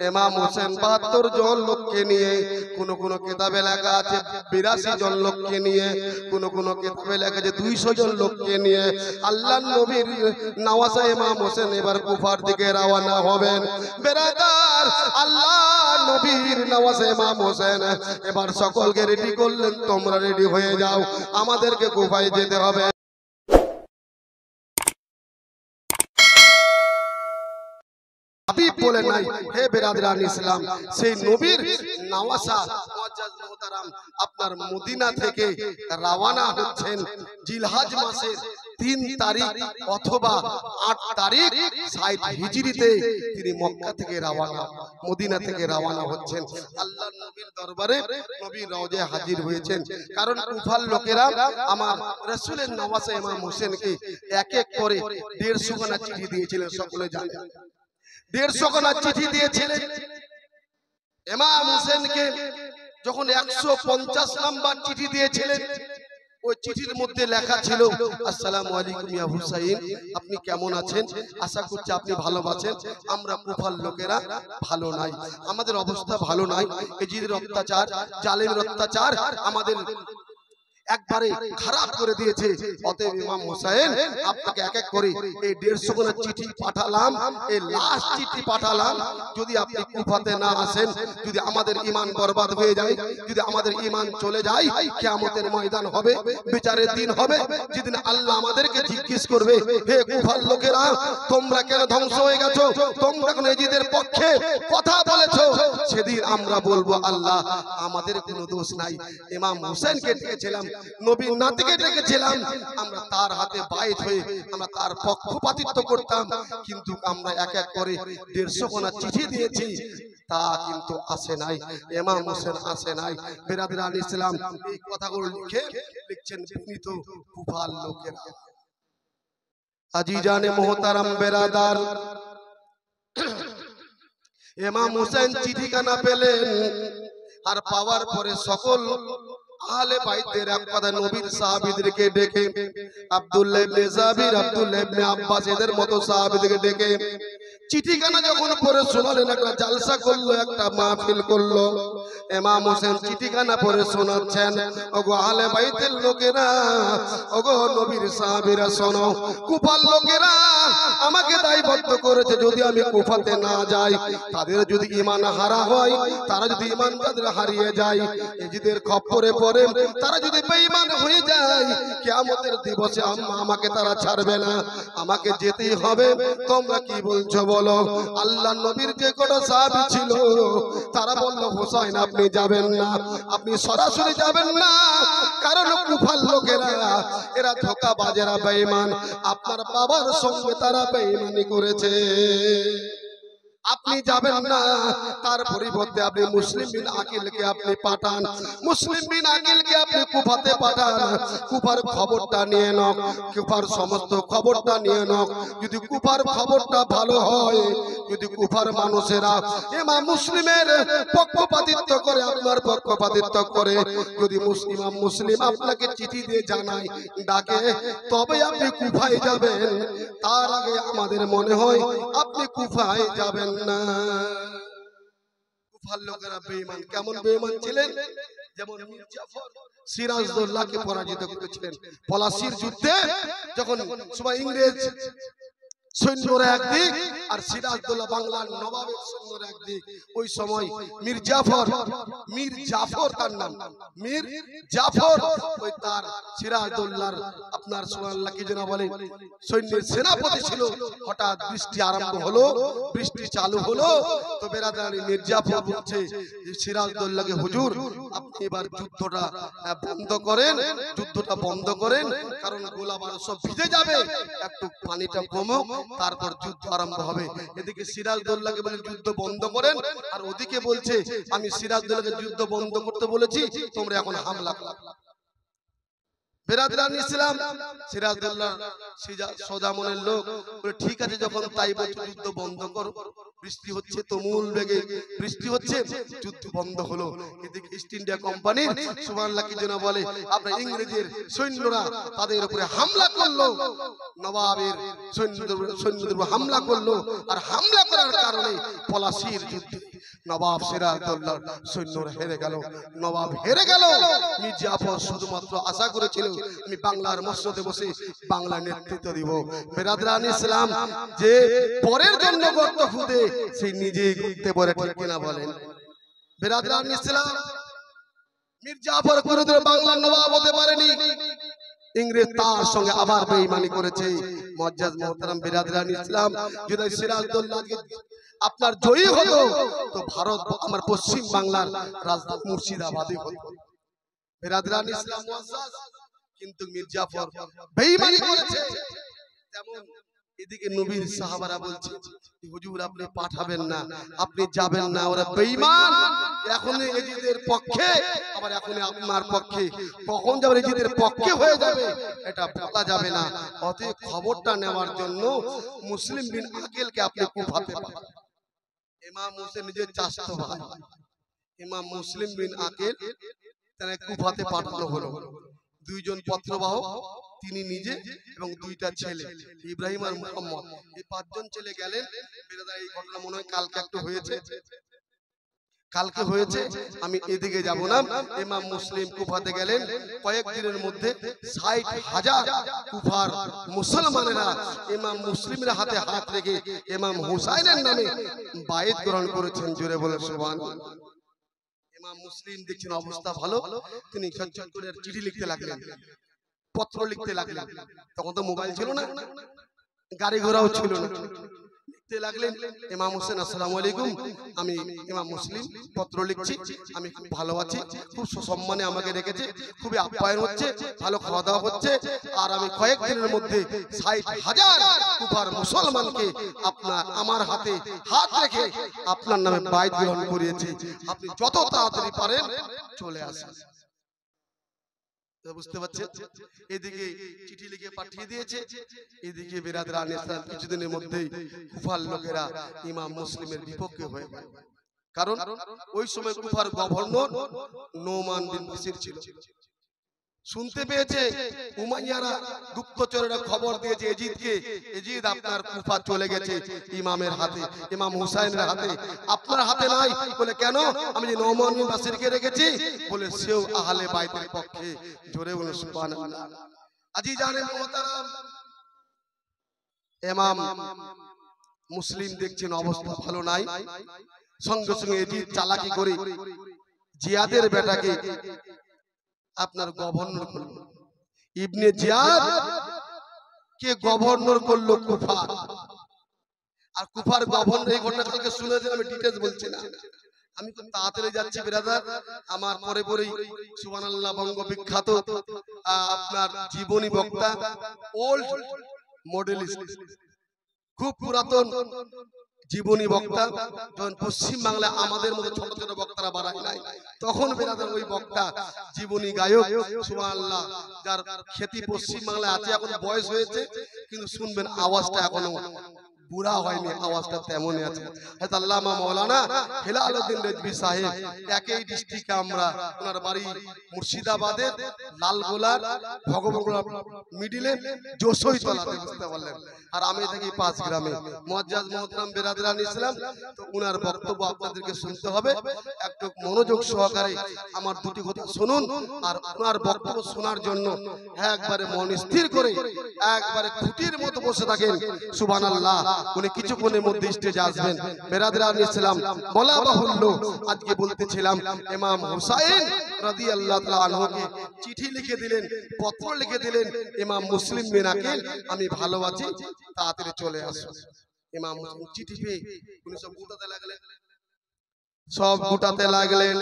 ইমাম হোসেন 72 জন লোককে নিয়ে, কোন কোন কিতাবে লেখা আছে 82 জন লোককে নিয়ে, কোন কোন কিতাবে লেখা আছে 200 জন লোককে নিয়ে আল্লাহর নবীর নওয়াজা ইমাম হোসেন এবার কুফার দিকে রওনা হবেন। বেরাদার, আল্লাহর নবীর নওয়াজা ইমাম হোসেন এবার সকলকে রেডি করলেন, তোমরা রেডি হয়ে যাও, আমাদেরকে কুফায় যেতে হবে। হাবিব বলে নাই, হে বেরাদরান ইসলাম, সেই নবীর নওয়াজা মুআজ্জাজ মুহতারাম আপনার মদিনা থেকে রওনা হচ্ছেন জিলহজ মাসের 3 তারিখ অথবা 8 তারিখ 60 হিজরিতে তিনি মক্কা থেকে রওনা, মদিনা থেকে রওনা হচ্ছেন। আল্লাহর নবীর দরবারে নবীর রওজায় হাজির হয়েছেন। কারণ কুফার লোকেরা আমার রাসূলের নওয়াজা ইমাম হোসেনকে এক এক করে 150 খানা চিঠি দিয়েছিলেন, সকলে জানেন। 150 খানা চিঠি দিয়েছিলেন ইমাম হোসেনকে। যখন 150 নাম্বার চিঠি দিয়েছিলেন, ওই চিঠির মধ্যে লেখা ছিল, আসসালামু আলাইকুম ইয়া হুসাইন, আপনি কেমন আছেন? আশা করছি আপনি ভালো আছেন। আমরা কুফার লোকেরা ভালো নাই, আমাদের অবস্থা ভালো নাই। এজিদের অত্যাচার, জালেমের অত্যাচার আমাদের একবারে খারাপ করে দিয়েছে। অতএব ইমাম হোসেন আপনাকে এক এক করে এই 150 খানা চিঠি পাঠালাম, এই লাস্ট চিঠি পাঠালাম। যদি আপনি কুফাতে না আসেন, যদি আমাদের ঈমান বরবাদ হয়ে যায়, যদি আমাদের ঈমান চলে যায়, কিয়ামতের ময়দান হবে, বিচারের দিন হবে, যেদিন আল্লাহ আমাদেরকে জিজ্ঞেস করবে, হে কুফার লোকেরা, তোমরা কেন ধ্বংস হয়ে গেছো? তোমরা কেন এজিদের পক্ষে কথা বলেছো? সেদিন আমরা বলবো, আল্লাহ আমাদের কোনো দোষ নাই। ইমাম হোসেনকে ডেকেছিলাম, নবীর নাতিকে ডেকেছিলাম, আমরা তার হাতে বাইত হয়ে আমরা তার পক্ষপাতিত্ব করতাম, কিন্তু আমরা এক এক করে 150 খানা চিঠি দিয়েছি, তা কিন্তু আসে নাই, ইমাম হোসেন আসে নাই। বেরাদরান ইসলাম এই কথাগুলো লিখছেন বিনীত কুফার লোকেরা। আজিজানে মুহতারাম বেরাদার, ইমাম হোসেন চিঠিখানা পেলেন, আর পাওয়ার পরে সকল আহলে বাইতের এক কথা নবীর সাহাবীদেরকে ডেকে, আব্দুল্লাহ ইবনে জাবির, আব্দুল্লাহ ইবনে আব্বাস এদের মতো সাহাবীদেরকে ডেকে চিঠিখানা যখন পড়ে শোনালেন, একটা জালসা করলো, একটা মাহফিল করলো। ইমাম হোসেন চিঠিখানা পড়ে শোনাচ্ছেন, ওগো আহলে বাইতের লোকেরা, ওগো নবীর সাহাবীরা শোনো, কুফার লোকেরা আমাকে দায়বদ্ধ করেছে, যদি আমি কুফাতে না যাই, তাদের যদি ঈমান হারা হয়, তারা যদি ঈমান তাদের হারিয়ে যায়, এজিদের খপ্পরে পড়ে তারা যদি বেঈমান হয়ে যায়, কিয়ামতের দিবসে আমাকে তারা ছাড়বে না, আমাকে যেতেই হবে। তোমরা কি বলছো বলো? আল্লাহর নবীর যে কটা সাহাবী ছিল, তারা বলল, হোসেন আপনি যাবেন না, আপনি সরাসরি যাবেন না, কারণ কুফার লোকেরা এরা ধোঁকাবাজেরা, বেঈমান, আপনার বাবার সঙ্গে তারা বেঈমানি করেছে, আপনি যাবেন না। তার পরিবর্তে আপনি মুসলিম বিন আকিলকে আপনি পাঠান, মুসলিম বিন আকিলকে আপনি কুফাতে পাঠান, কুফার খবরটা নিয়ে নাও, কুফার সমস্ত খবরটা নিয়ে নাও। যদি কুফার খবরটা ভালো হয়, যদি কুফার মানুষেরা ইমাম মুসলিমের পক্ষপাতিত্ব করে, আপনার পক্ষপাতিত্ব করে, যদি ইমাম মুসলিম আপনাকে চিঠি দিয়ে জানায়, ডাকে, তবে আপনি কুফায় যাবেন। তার আগে আমাদের মনে হয় আপনি কুফায় যাবেন না। কুফার লোকেরা বেঈমান, কেমন বেঈমান ছিলেন? যেমন মীর জাফর সিরাজউদ্দৌলাকে পরাজিত করেছিলেন পলাশীর যুদ্ধে, যখন সবাই ইংরেজ সৈন্যরা একদিক আর সিরাজউদ্দৌলা বাংলার নবাবের সৈন্যরা একদিক। ওই সময় মীর জাফর তার নাম, মীর জাফর, ওই তার সিরাজউদ্দৌলার আপনার সুবহানাল্লাহ কি যেন বলে সৈন্যের সেনাপতি ছিল। হঠাৎ বৃষ্টি আরম্ভ হলো, বৃষ্টি চালু হলো, তো বেরাদার মীর জাফর বলছে সিরাজউদ্দৌলাকে, হুজুর আপনি এবার যুদ্ধটা বন্ধ করেন, যুদ্ধটা বন্ধ করেন, কারণ গোলাবারুদ সব ভিজে যাবে, একটু পানিটা কমুক, তারপর যুদ্ধ আরম্ভ হবে। এদিকে সিরাজউদ্দৌলাকে বলে যুদ্ধ বন্ধ করেন, আর ওদিকে বলছে আমি সিরাজউদ্দৌলাকে যুদ্ধ বন্ধ করতে বলেছি, তোমরা এখন হামলা করো। বেরাদরান ইসলাম সিরাজউদ্দৌলা সোজা মনের লোক, বলে ঠিক আছে, যখন তাই বলছো যুদ্ধ বন্ধ করো। বৃষ্টি হচ্ছে, তুমুল বেগে বৃষ্টি হচ্ছে, যুদ্ধ বন্ধ হলো। এদিকে ইস্ট ইন্ডিয়া কোম্পানির সুবহানাল্লাহ কি যেন বলে আপনার ইংরেজের সৈন্যরা তাদের উপরে হামলা করলো, নবাবের সৈন্যদের উপরে হামলা করলো, আর হামলা করার কারণে পলাশীর যুদ্ধে নবাব সিরাজউদ্দৌলার সৈন্যরা হেরে গেল, নবাব হেরে গেল। মীর জাফর শুধুমাত্র আশা করেছিল আমি বাংলার মসনদে বসে বাংলা নেতৃত্ব দিব। বেরাদরান ইসলাম, যে পরের জন্য গর্ত খুদে সেই নিজেই করতে পারে, ঠিক কিনা বলেন? বেরাদরান ইসলাম, মীর জাফর কোনদিন বাংলার নবাব হতে পারেনি। ইংরেজ তার সঙ্গে আবার বেঈমানি করেছে। মুআজ্জাজ মুহতারাম বেরাদরান ইসলাম, যদি সিরাজউদ্দৌলাকে আপনার জয়ী হতো তো ভারত আমার পশ্চিম বাংলার রাজধানী মুর্শিদাবাদই হতো। বেরাদরান ইসলাম মুআজ্জাজ, কিন্তু মীর জাফর বেঈমানি করেছে। তেমন এদিকে নবীর সাহাবারা বলছে হুজুর আপনি পাঠাবেন না, আপনি যাবেন না, ওরা বেঈমান। এখন এজিদের পক্ষে, আবার এখন আপনার পক্ষে, কখন যাবে এজিদের পক্ষে হয়ে যাবে এটা বলা যাবে না। অতএব খবরটা নেওয়ার জন্য মুসলিম বিন আকিলকে আপনি কুফাতে পাঠান। ইমাম হোসেন নিজের চাচাতো ভাই ইমাম মুসলিম বিন আকিল তাকে কুফাতে পাঠানো হলো। দুইজন পত্রবাহক, তিনি নিজে এবং দুইটা ছেলে ইব্রাহিম আর মুহাম্মদ, এই পাঁচজন ছেলে গেলেন। এই ঘটনা মনে হয় কালকে একটু হয়েছে, কালকে হয়েছে, আমি এদিকে যাব না। ইমাম মুসলিম কুফাতে গেলেন। কয়েকদিনের মধ্যে ৬০,০০০ কুফার মুসলমানেরা ইমাম মুসলিমের হাতে হাত রেখে ইমাম হুসাইনের নামে বায়াত গ্রহণ করেছেন। জোরে বলে সুবহানাল্লাহ। ইমাম মুসলিম দেখছেন অবস্থা ভালো, তিনি ঝটঝট করে চিঠি লিখতে লাগলেন, পত্র লিখতে লাগলেন। তখন তো মোবাইল ছিল না, গাড়ি ঘোড়াও ছিল না। লিখতে লাগলেন, ইমাম হোসেন আসসালামু আলাইকুম, আমি ইমাম মুসলিম পত্র লিখছি, আমি খুব ভালো আছি, খুব সুসম্মানে আমাকে রেখেছে, খুবই আপ্যায়ন হচ্ছে, ভালো খাওয়া দাওয়া হচ্ছে, আর আমি কয়েকদিনের মধ্যে ৬০,০০০ কুফার মুসলমানকে আপনার আমার হাতে হাত রেখে আপনার নামে বায়াত গ্রহণ করিয়েছি, আপনি যত তাড়াতাড়ি পারেন চলে আসেন। বুঝতে পারছেন? এদিকে চিঠি লিখে পাঠিয়ে দিয়েছে, এদিকে বেরাদরান ইসলাম কিছুদিনের মধ্যেই কুফার লোকেরা ইমাম মুসলিমের বিপক্ষে হয়ে গেল। কারণ ওই সময় কুফার গভর্নর নোমান বিন বশির ছিল। শুনতে পেয়েছে উমাইয়ারা, গুপ্তচরেরা খবর দিয়েছে এজিদকে, এজিদ আপনার কুফা চলে গেছে ইমামের হাতে, ইমাম হুসাইনের হাতে, আপনার হাতে নাই। বলে কেন? আমি যে নোমান বিন বশিরকে রেখেছি, বলে সেও আহলে বাইতের পক্ষে। জোরে বলুন সুবহানাল্লাহ। আজিজানে মুহতারাম, ইমাম মুসলিম দেখছেন অবস্থা ভালো নাই। সঙ্গে সঙ্গে এজিদ চালাকি করে জিয়াদের বেটাকে আপনার গভর্নর করলো। ইবনে জিয়াদ কে গভর্নর করলো কুফা। আর কুফার গভর্নর, এই ঘটনা কালকে শুনেছেন, আমি ডিটেইলস বলছি না, আমি খুব তাড়াতাড়ি যাচ্ছি ব্রাদার। আমার পরে পরেই সুবহানাল্লাহ বঙ্গ বিখ্যাত আপনার জীবনী বক্তা, ওল্ড মডেলিস্ট, খুব পুরাতন জীবনী বক্তা, যখন পশ্চিম বাংলায় আমাদের মতো ছোট ছোট বক্তারা বাড়ায় নাই, তখন বেরাদার ওই বক্তা জীবনী গায়ক সুবহানাল্লাহ, যার খ্যাতি পশ্চিম বাংলায় আছে। এখন বয়স হয়েছে, কিন্তু শুনবেন আওয়াজটা এখনো বুড়া হয়নি, আওয়াজটা তেমনই আছে। হযরত আল্লামা মাওলানা হেলাল উদ্দিন রেজভী সাহেব, একই ডিস্ট্রিক্টে আমরা, ওনার বাড়ি মুর্শিদাবাদের লালগোলার ভগবানগোলা মিডিলে জোসইতলাতে, বুঝতে পারলেন। আর আমি থাকি ৫ গ্রামে। মুআজ্জাজ মুহতারাম বেরাদরান ইসলাম, তো ওনার বক্তব্য আপনাদেরকে শুনতে হবে, একটু মনোযোগ সহকারে আমার দুটি কথা শুনুন। আর ওনার বক্তব্য শোনার জন্য একবারে মন স্থির করে একবারে খুঁটির মতো বসে থাকেন। সুবহানাল্লাহ। উনি কিছুক্ষণের মধ্যে স্টেজে আসবেন। বেরাদরান ইসলাম, বলা বাহুল্য, আজকে বলতেছিলাম ইমাম হুসাইন রাদিয়াল্লাহু তাআলা আনহুকে চিঠি লিখে দিলেন, পত্র লিখে দিলেন, ইমাম মুসলিম বিন আকিল আমি ভালো আছি, তাড়াতাড়ি চলে আসুন। ইমাম মুসলিম চিঠি পেয়ে উনি সব গুটাতে লাগলেন।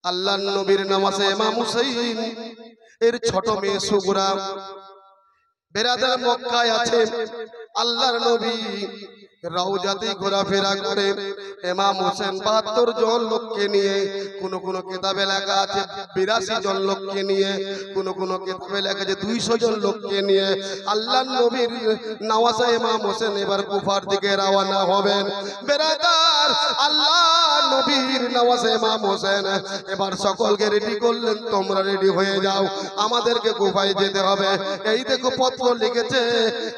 আল্লাহর নবীর নামাজে ইমাম হুসাইন এর ছোট মেয়ে সুগরা বেরাদার মক্কায় আছে। আল্লাহর নবী রওজাতে ঘোরাফেরা করে। ইমাম হোসেন ৭২ জন লোককে নিয়ে, কোন কোন কিতাবে লেখা আছে ৮২ জন লোককে নিয়ে, কোন কোন কিতাবে লেখা আছে ২০০ জন লোককে নিয়ে আল্লাহর নবীর নওয়াজা ইমাম হোসেন এবার কুফার দিকে রওনা হবেন। বেরাদার, আল্লাহর নবীর নওয়াজা ইমাম হোসেন এবার সকলকে রেডি করলেন, তোমরা রেডি হয়ে যাও, আমাদেরকে কুফায় যেতে হবে। এই দেখো পত্র লিখেছে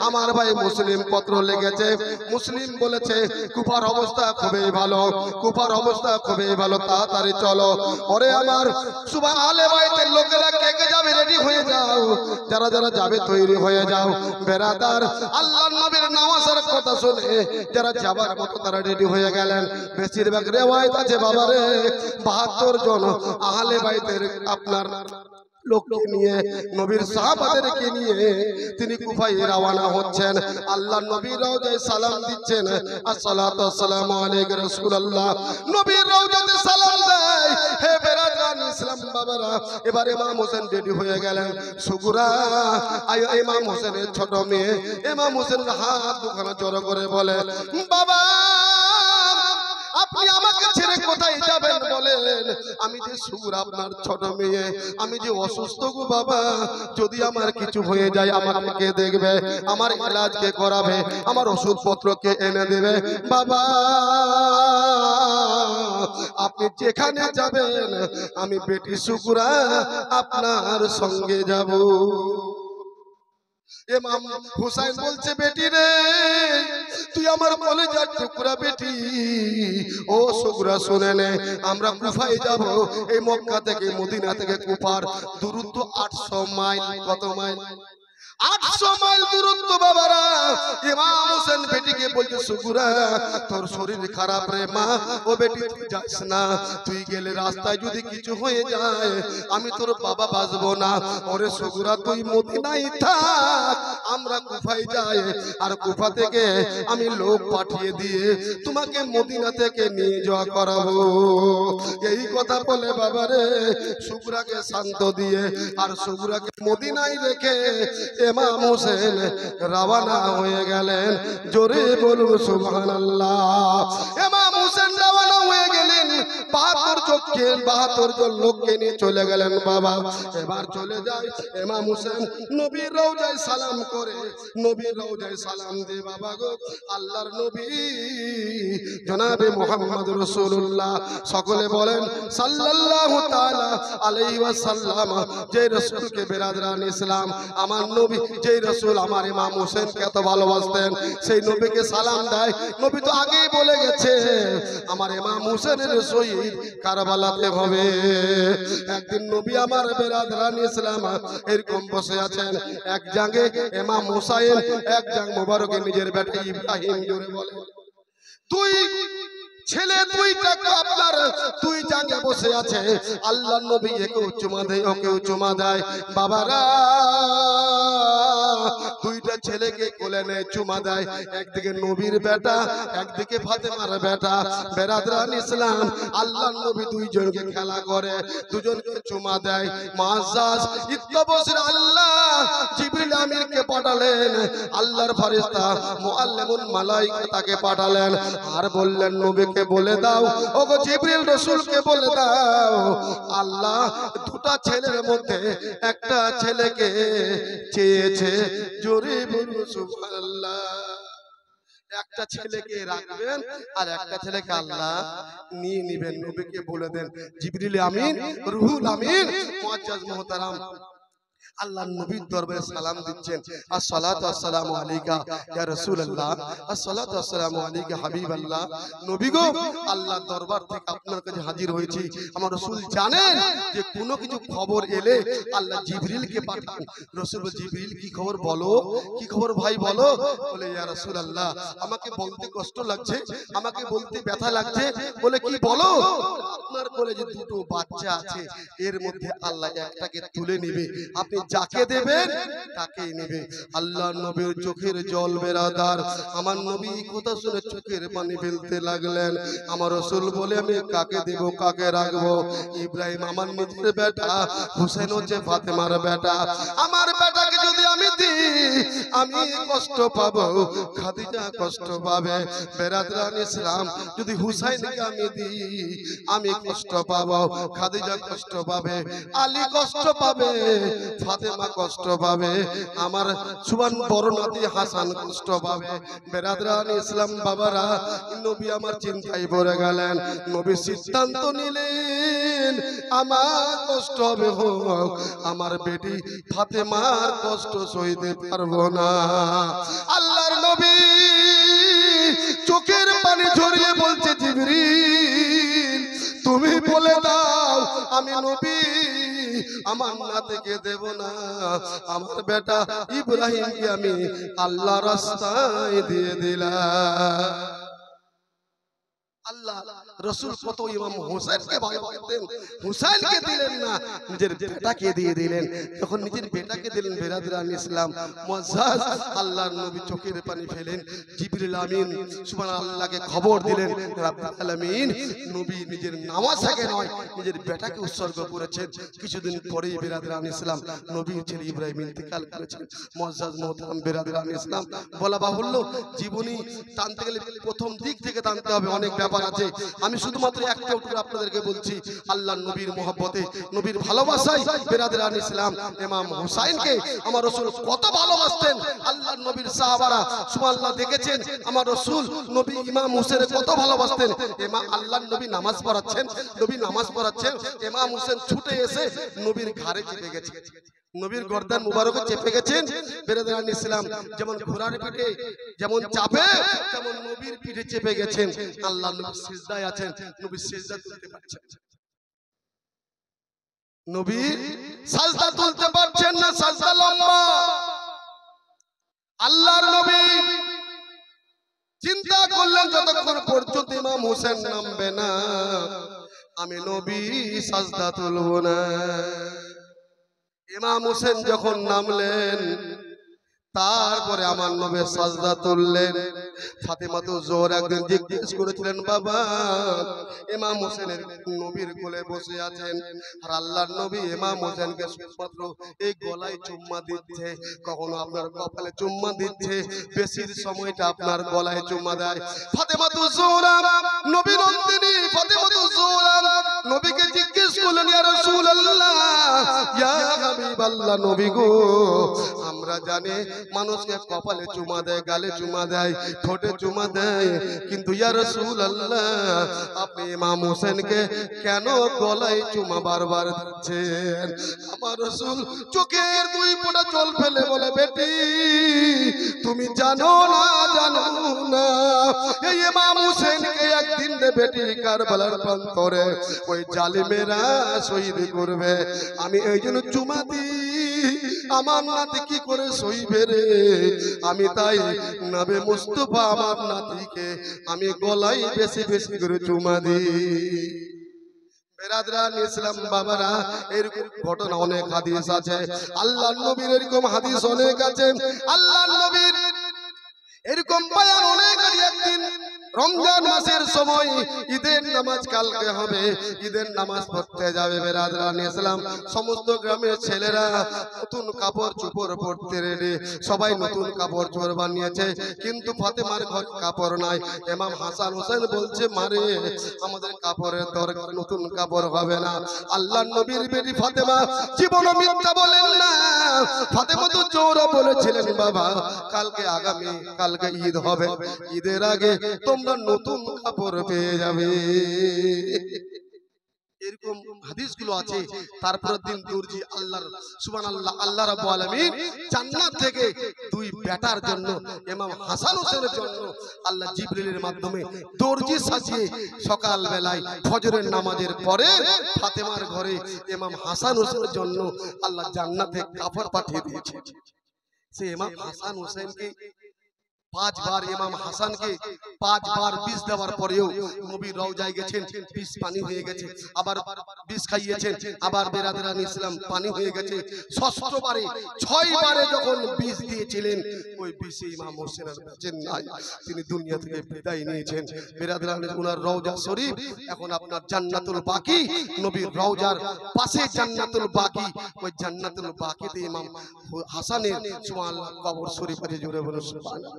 আমার ভাই মুসলিম, পত্র লিখেছে। মুসলিম বলেছে কুফার অবস্থা খুবই ভালো, কুফার অবস্থা খুবই ভালো, তাড়াতাড়ি চলো। ওরে আমার সুবহান আলে বাইতের লোকেরা কে কে যাবে রেডি হয়ে যাও, যারা যারা যাবে তৈরি হয়ে যাও। বেরাদার আল্লাহর নবীর নামাজের কথা শুনে যারা যাবার মতো তারা রেডি হয়ে গেলেন। বেশিরভাগ রিওয়ায়াত আছে বাবারে ৭২ জন আহলে বাইতের আপনার লোককে নিয়ে, নবীর সাহাবাদেরকে নিয়ে তিনি কুফায় রওনা হচ্ছেন। আল্লাহর নবী রওজায় সালাম দিচ্ছেন, আসসালাতু ওয়াসসালামু আলাইকা রাসূলুল্লাহ। নবীর রওজাতে সালাম দেয়। হে বেরাদারান ইসলাম বাবারা, এবার ইমাম হোসেন রেডি হয়ে গেলেন। সুগুরা ইমাম হোসেনের ছোট মেয়ে ইমাম হোসেনের হাত দুখানা জড়ো করে বলে, বাবা আপনি আমাকে ছেড়ে কোথায় যাবেন বলেন? আমি যে সুগুরা আপনার ছোট মেয়ে, আমি যে অসুস্থ গো বাবা, যদি আমার কিছু হয়ে যায় আমাকে কে দেখবে, আমার ইলাজ কে করাবে, আমার ওষুধপত্র কে এনে দেবে? বাবা আপনি যেখানে যাবেন আমি বেটি সুগুরা আপনার সঙ্গে যাব। ইমাম হুসাইন বলছে, বেটি রে তুই আমার কলেজার টুকরা বেটি, ও সুগুরা শুনে নে, আমরা কুফায় যাব। এই মক্কা থেকে মদিনা থেকে কুফার দূরত্ব ৮০০ মাইল। কত মাইল? ৮০০ মাইল দূরত্ব বাবারা। ইমাম হোসেন বেটিকে বলছে, সুগুরা তোর শরীর খারাপ রে মা, ও বেটি তুই যাস না, তুই গেলে রাস্তায় যদি কিছু হয়ে যায় আমি তোর বাবা বাঁচবো না। ওরে সুগুরা তুই মদিনায় থাক, আমরা কুফায় যাই, আর কুফা থেকে আমি লোক পাঠিয়ে দিয়ে তোমাকে মদিনা থেকে নিয়ে যাওয়া করাবো। এই কথা বলে বাবারে সুগুরাকে শান্ত দিয়ে আর সুগুরাকে মদিনায় রেখে ইমাম হোসেন রওনা হয়ে গেলেন। জোরে বলুন সুবহানাল্লাহ। ইমাম হোসেন রওনা হয়ে গেলেন ৭২ জন লোককে নিয়ে চলে গেলেন। বাবা এবার চলে যায় ইমাম হোসেন নবীর রওজায় সালাম করে, নবীর রওজায় সালাম দিয়ে বাবা গো আল্লাহর নবী জনাবে মুহাম্মদ রাসূলুল্লাহ, সকলে বলেন সাল্লাল্লাহু তাআলা আলাইহি ওয়াসাল্লাম। যে রাসূলকে বেরাদরান ইসলাম আমার নবী, যে রাসূল আমার ইমাম হোসেনকে এত ভালোবাসতেন, সেই নবীকে সালাম দেয়। নবী তো আগেই বলে গেছে আমার ইমাম হোসেনের শহীদ কারবালাতে হবে। একদিন নবী আমার বেরাদরান ইসলাম এরকম বসে আছেন, এক জাঙ্গে ইমাম হুসাইন, এক জাঙ্গ মোবারকে নিজের বেটা ইব্রাহিম, জোরে বলে তুই ছেলে দুইটাকে আপনার দুই জায়গায় বসে আছে। আল্লাহর নবী একে চুমা দেয়, ওকে চুমা দেয়। বাবারা দুইটা ছেলেকে কোলে নেয়, চুমা দেয়। একদিকে নবীর বেটা, একদিকে ফাতেমার বেটা। বেরাদরান ইসলাম আল্লাহর নবী দুইজনকে খেলা করে, দুজনকে চুমা দেয়। মুআজ্জাজ ইত্তাবসির আল্লাহ জিবরিল আমিনকে পাঠালেন, আল্লাহর ফেরেশতা মুআল্লিমুল মালায়েকা তাকে পাঠালেন আর বললেন নবীকে বলে দাও, ওগো জিবরিল রাসূলকে বলে দাও আল্লাহ দুটা ছেলের মধ্যে একটা ছেলেকে চেয়েছে। জোরে বলুন সুবহানাল্লাহ। একটা ছেলেকে রাখবেন আর একটা ছেলেকে আল্লাহ নিয়ে নেবেন। নবীকে বলে দেন জিবরিল আমিন, রুহুল আমিন মুআজ্জাজ মুহতারাম আল্লাহর নবীর দরবারে সালাম দিচ্ছেন, আসসালাতু ওয়াসসালামু আলাইকা ইয়া রাসূলুল্লাহ, আসসালাতু ওয়াসসালামু আলাইকা হাবিবাল্লাহ। নবী গো আল্লাহর দরবার থেকে আপনার কাছে হাজির হয়েছি। আমার রাসূল জানেন যে কোনো কিছু খবর এলে আল্লাহ জিবরিলকে পাঠান। রাসূল বলে জিবরিল কি খবর বলো, কি খবর ভাই বলো। বলে ইয়া রাসূলুল্লাহ আমাকে বলতে কষ্ট লাগছে, আমাকে বলতে ব্যথা লাগছে। বলে কি বলো? আপনার কোলে যে দুটো বাচ্চা আছে এর মধ্যে আল্লাহ একটাকে তুলে নেবে, আপনি যাকে দেবেন তাকেই নেবে। আল্লাহর নবীর চোখের জল বেরাদার, আমার নবী কথা শুনে চোখের পানি ফেলতে লাগলেন। আমার রাসূল বলে আমি কাকে দেব, কাকে রাখবো? ইব্রাহিম আমার নিজের বেটা, হুসেন হচ্ছে ফাতেমার বেটা। আমার বেটাকে যদি আমি দিই আমি কষ্ট পাবো, খাদিজা কষ্ট পাবে। বেরাদরান ইসলাম যদি হুসাইনকে আমি দিই আমি কষ্ট পাবো, খাদিজা কষ্ট পাবে, আলী কষ্ট পাবে, ফাতেমা কষ্ট পাবে, আমার সুবান বড় নাতি হাসান কষ্ট পাবে। বেরাদরান ইসলাম বাবারা নবী আমার চিন্তায় পড়ে গেলেন। নবী সিদ্ধান্ত নিলেন আমার কষ্ট হবে হোক, আমার বেটি ফাতেমার কষ্ট সইতে পারবো না। আল্লাহর নবী চোখের পানি ধরিয়ে বলছে জিবরিল তুমি বলে দাও আমি নবী আমার নাতিকে দেব না, আমার বেটা ইব্রাহিমকে আমি আল্লাহ রাস্তায় দিয়ে দিলাম। আল্লাহ রসুল কত ইমাম হোসেনকে ভালোবাসতেন, হোসেনকে দিলেন না, নিজের বেটাকে দিয়ে দিলেন। যখন নিজের বেটাকে দিলেন বেরাদরান ইসলাম মুআজ্জাজ আল্লাহর নবী চোখের পানি ফেলেন। জিবরিল আমিন সুবহানাল্লাহকে খবর দিলেন রাব্বুল আলামিন নবী নিজের নামাজকে নয় নিজের বেটাকে উৎসর্গ করেছেন। কিছুদিন পরেই বেরাদরান ইসলাম নবীর ছেলে ইব্রাহিম ইন্তেকাল করেছেন। মুআজ্জাজ মুহতারাম বেরাদরান ইসলাম বলা বাহুল্য জীবনী টানতে গেলে প্রথম দিক থেকে টানতে হবে, অনেক ব্যাপার আছে। আমি শুধুমাত্র একটা উত্তর আপনাদেরকে বলছি। আল্লাহর নবীর মহব্বতে নবীর ভালোবাসায় বেরাদরান ইসলাম ইমাম হুসাইনকে আমার রাসূল কত ভালোবাসতেন। আল্লাহর নবীর সাহাবারা সুবহানাল্লাহ দেখেছেন আমার রাসূল নবী ইমাম হুসাইনকে কত ভালোবাসতেন। ইমাম আল্লাহর নবী নামাজ পড়াচ্ছেন, নবী নামাজ পড়াচ্ছেন, ইমাম হুসাইন ছুটে এসে নবীর ঘাড়ে চেপে গেছে, নবীর গর্দান মুবারকে চেপে গেছেন। বেরাদরান ইসলাম যেমন ঘোড়ার পিঠে যেমন চাপে তেমন নবীর পিঠে চেপে গেছেন। আল্লাহ নবী সিজদায় আছেন, নবী সিজদা তুলতে পারছেন, নবী সাজদা তুলতে পারছেন না, সাজদা লম্বা। আল্লাহর নবী চিন্তা করলেন যতক্ষণ পর্যন্ত ইমাম হোসেন নামবে না আমি নবী সাজদা তুলব না। ইমাম হোসেন যখন নামলেন তারপরে আমার নবী সাজদা তুললেন। ফাতেমাতু জোহরা একদিন জিজ্ঞেস করেছিলেন বাবা ইমাম হোসেনের নবীর কোলে বসে আছেন আর আল্লাহর নবী ইমাম হোসেনকে শুধুমাত্র এই গলায় চুম্মা দিচ্ছে, কখনো আপনার কপালে চুম্মা দিচ্ছে, বেশির সময়টা আপনার গলায় চুম্মা দেয়। ফাতেমাতু জোহরা নবী নন্দিনী ফাতেমাতু জোহরা নবীকে জিজ্ঞেস করলেন ইয়া রাসূলুল্লাহ ইয়া হাবিবাল্লাহ নবী গো আমরা জানি মানুষকে কপালে চুমা দেয়, গালে চুমা দেয়, ঠোঁটে চুমা দেয়, কিন্তু ইয়া রাসূলুল্লাহ আপনি ইমাম হোসেনকে কেন গলায় চুমা বারবার দিচ্ছেন? আমার রাসূল চোখের দুই ফোঁটা জল ফেলে বলে বেটি তুমি জানো না এই ইমাম হোসেনকে একদিন দে বেটি কারবালার প্রান্তরে ওই জালিমেরা শহীদ করবে, আমি এই জন্য চুমা দিই, আমার নাতি কি করে সইবে রে, আমি তাই নবে মুস্তাফা আমার নাতিকে আমি গলায় বেশি বেশি করে চুমা দিই। বেরাদরান ইসলাম বাবারা এরকম ঘটনা অনেক হাদিস আছে, আল্লাহর নবীর এরকম হাদিস অনেক আছে, আল্লাহর নবীর এরকম বয়ান অনেক আছে। একদিন রমজান মাসের সময় ঈদের নামাজ কালকে হবে, ঈদের নামাজ পড়তে যাবে বেরাদরান ইসলাম সমস্ত গ্রামের ছেলেরা নতুন কাপড় চোপড় পরতে রেডি, সবাই নতুন কাপড় চোপড় বানিয়েছে, কিন্তু ফাতেমার ঘরে কাপড় নাই। ইমাম হাসান হোসেন বলছে মারে আমাদের কাপড়ের দরকার, নতুন কাপড় হবে না। আল্লাহর নবীর বেটি ফাতেমা জীবনে মিথ্যা বলেন না, ফাতেমা তো জোহরা বলেছিলেন বাবা কালকে ঈদ হবে, ঈদের আগে তোমরা নতুন কাপড় পেয়ে যাবে। এরকম হাদিসগুলো আছে। তারপরের দিন দর্জি আল্লাহর সুবহানাল্লাহ আল্লাহ রাব্বুল আলামিন জান্নাত থেকে দুই বেটার জন্য ইমাম হাসান হোসেনের জন্য আল্লাহ জিবরিলের মাধ্যমে দর্জি সাজিয়ে সকাল বেলায় ফজরের নামাজের পরে ফাতেমার ঘরে ইমাম হাসান হোসেনের জন্য আল্লাহ জান্নাতে কাপড় পাঠিয়ে দিয়েছে। সে ইমাম হাসান হোসেনকে পাঁচবার ইমাম হাসানকে পাঁচবার বিষ দেওয়ার পরেও নবী রওজায় গেছেন, বিষ পানি হয়ে গেছে, আবার বিষ খাইয়েছেন, আবার বেরাদরান ইসলাম পানি হয়ে গেছে। ষষ্ঠবারে 6 বারে যখন বিষ দিয়েছিলেন ওই বিষে ইমাম হোসেনের বেঁচে নাই, তিনি দুনিয়া থেকে বিদায় নিয়েছেন। বেরাদরান ওনার রওজা শরীফ এখন আপনার জান্নাতুল বাকি, নবীর রওজার পাশে জান্নাতুল বাকি, ওই জান্নাতুল বাকিতে ইমাম হাসানের সুবহানাল্লাহ কবর শরীফ আছে। জোরে বলুন সুবহানাল্লাহ।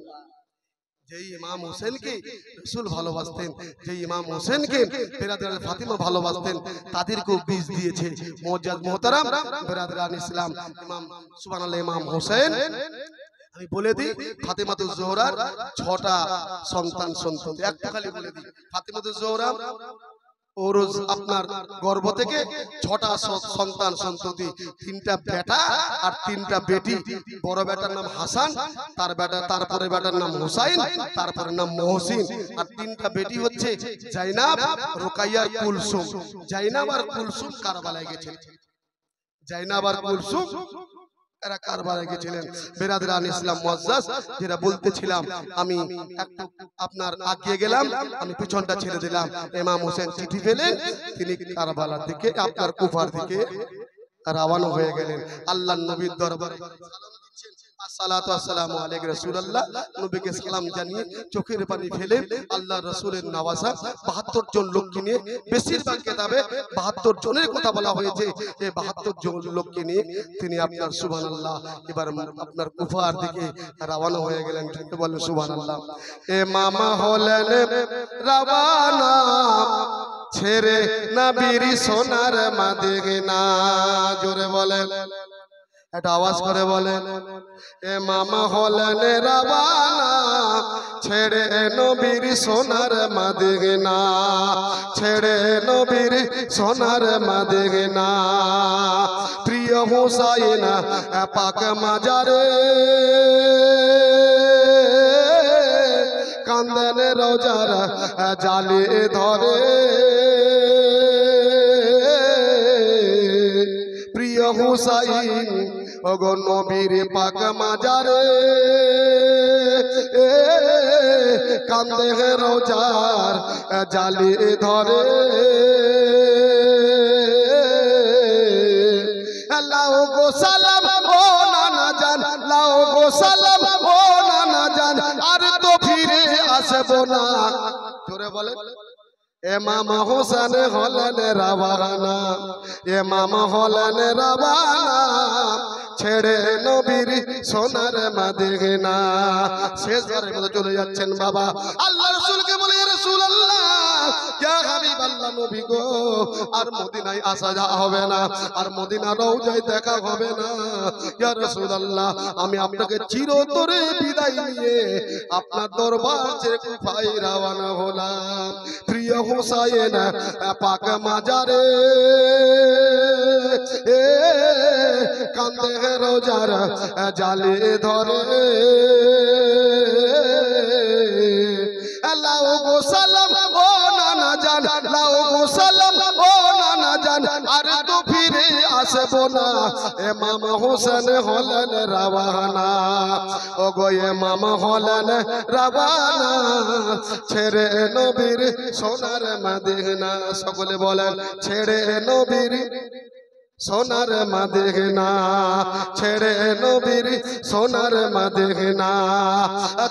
যেই ইমাম হোসেনকে রাসূল ভালোবাসতেন, যেই ইমাম হোসেনকে বেরাদরান ফাতিমা ভালোবাসতেন, তাদেরকেও বীজ দিয়েছে মুআজ্জাজ মুহতারাম বেরাদরান ইসলাম ইমাম সুবহানাল্লাহ ইমাম হোসেন। আমি বলে দিই ফাতেমাতু জোহরার 6টা সন্তান, একটা খালি বলে দিই। ফাতেমাতু জোহরা ওর আপনার গর্ভ থেকে 6টা সন্তান সন্ততি, 3টা বেটা আর 3টা বেটি। বড় বেটার নাম হাসান, তারপরে বেটার নাম হুসাইন, তারপরে নাম মহসিন, আর 3টা বেটি হচ্ছে জাইনাব, রোকাইয়া, কুলসুম। জাইনাব আর কুলসুম কারবালায় গেছেন। জাইনাব আর কুলসুম এরা কারবালায় গেছিলেন। বেরাদরান ইসলাম মুআজ্জাজ, যেটা বলতেছিলাম, আমি একটু আপনার আগিয়ে গেলাম, আমি পিছনটা ছেড়ে দিলাম। ইমাম হোসেন চিঠি পেলেন, তিনি কারবালার দিকে, আপনার কুফার দিকে রওনা হয়ে গেলেন। আল্লাহর নবীর দরবারে সালাম দিচ্ছেন, আসসালাতু আসসালামু আলাইকা রাসূলুল্লাহ। নবীকে সালাম জানিয়ে চোখের পানি ফেলে আল্লাহর রাসূলের নওয়াজা 72 জন লোককে নিয়ে, বেশিরভাগ কিতাবে 72 জনের কথা বলা হয়েছে, এই 72 জন লোককে নিয়ে তিনি আপনার সুবহানাল্লাহ এবার আপনার কুফার দিকে রওনা হয়ে গেলেন। ঠিক বলেন সুবহানাল্লাহ। ইমাম হলেন রওনা, ছেড়ে নবীর সোনার মদিনা। জোরে বলেন, একটা আওয়াজ করে বলেন। ইমাম হলেন রওনা, ছেড়ে নবীর সোনার মদিনা, ছেড়ে নবীর সোনার মদিনা। প্রিয় হুসাইন পাক মাজারে কান্দেন রোজার জালি ধরে। প্রিয় হুসাইন ওগো নবীর পাক মাজারে কান্দে রোজার জালি ধরে। লাও গো সালাম ও নানা জান, লাও গো সালাম ও নানা জান, আর তো ফিরে আসবো না। জোরে বলে। ইমাম হোসেন হলেন রওয়ানা, ইমাম হলেন রওয়ানা, ছেড়ে নবীর সোনার মদিনা। শেষবারের মতো চলে যাচ্ছেন বাবা। আল্লাহ রাসূলকে বলে, ইয়া রাসূলুল্লাহ, ইয়া হাবিবাল্লাহ, নবী গো, আর মদিনায় আসা যাওয়া হবে না, আর মদিনা রওজায় দেখা হবে না। ইয়া রাসূলুল্লাহ, আমি আপনাকে চিরতরে বিদায় নিয়ে আপনার দরবার ছেড়ে কুফায় রওনা হলাম। প্রিয় হুসাইন পাক মাজারে কান্দে রোজার জালি ধরে। লাও গো সালাম ও নানা জান, লাও গো সালাম ও নানা জান, আর তো ফিরে আসবো না। ইমাম হোসেন হলেন রওয়ানা, ও গো ইমাম হলেন রওয়ানা, ছেড়ে নবীর সোনার মদিনা। সকলে বলেন, ছেড়ে নবীর সোনার মদিনা, ছেড়ে নবীর সোনার মদিনা।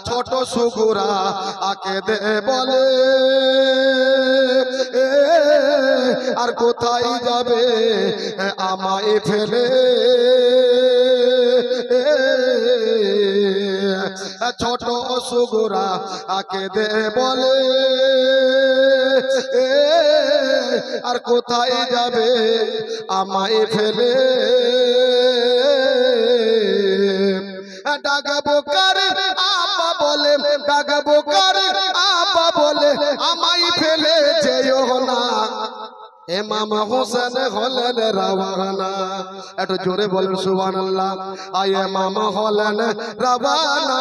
ছোট সুগুরা আকে দে বলে, আর কোথায় যাবে আমায় ফেলে। ছোট সুগুরা আকে দে বলে, আর কোথায় যাবে আমায় ফেলে। ডাকবো কারে আপা বলে, ডাকবো কারে আপা বলে, আমায় ফেলে যেও না। ইমাম হোসেন হলেন রওয়ানা। একটু জোরে বলেন সুবহানাল্লাহ। আয় ইমাম হলেন রওয়ানা,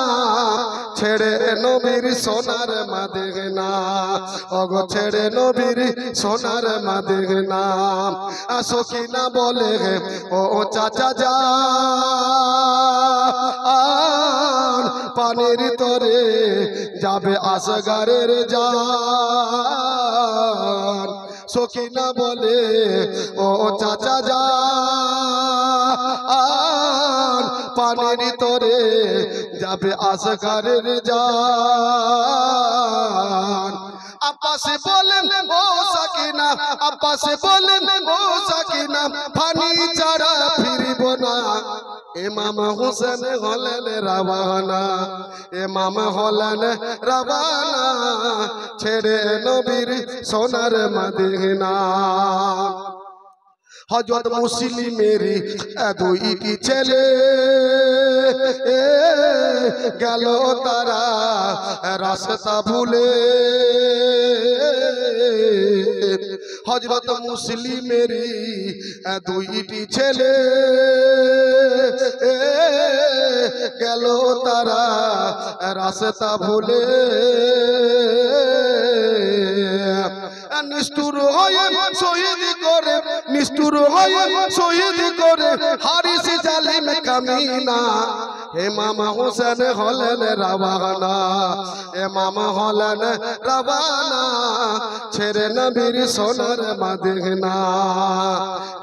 ছেড়ে নবীর সোনার মদিনা, ওগো ছেড়ে নবীর সোনার মদিনা। সখিনা বলে, ও চাচা যান, পানির তরে যাবে আসগারের জান। সখিনা বলে, ও চাচা যান, পানির তরে যাবে আসগারের জান। আব্বাসে বলেন, ও সাকিনা, আব্বাসে বলেন, ও সাকিনা, পানি ছাড়া ফিরিব না। ইমাম হোসেন হলেন রওয়ানা, ইমাম হলেন রওয়ানা, ছেড়ে নবীর সোনার মদিনা। হযরত মুসলিমের দুইটি ছেলে গেল তারা রাস্তা ভুলে। হযরত মুসলিমেরই দুইটি ছেলে গেল তারা রাস্তা ভুলে নিষ্ঠুর হয়ে শহীদ করে নিষ্ঠুর হয়ে শহীদ করে হারিস জালিম কামিনা ইমাম হোসেন হলেন রাবানা ইমাম হলেন রাবানা ছেড়ে নবীর সোনার মদিনা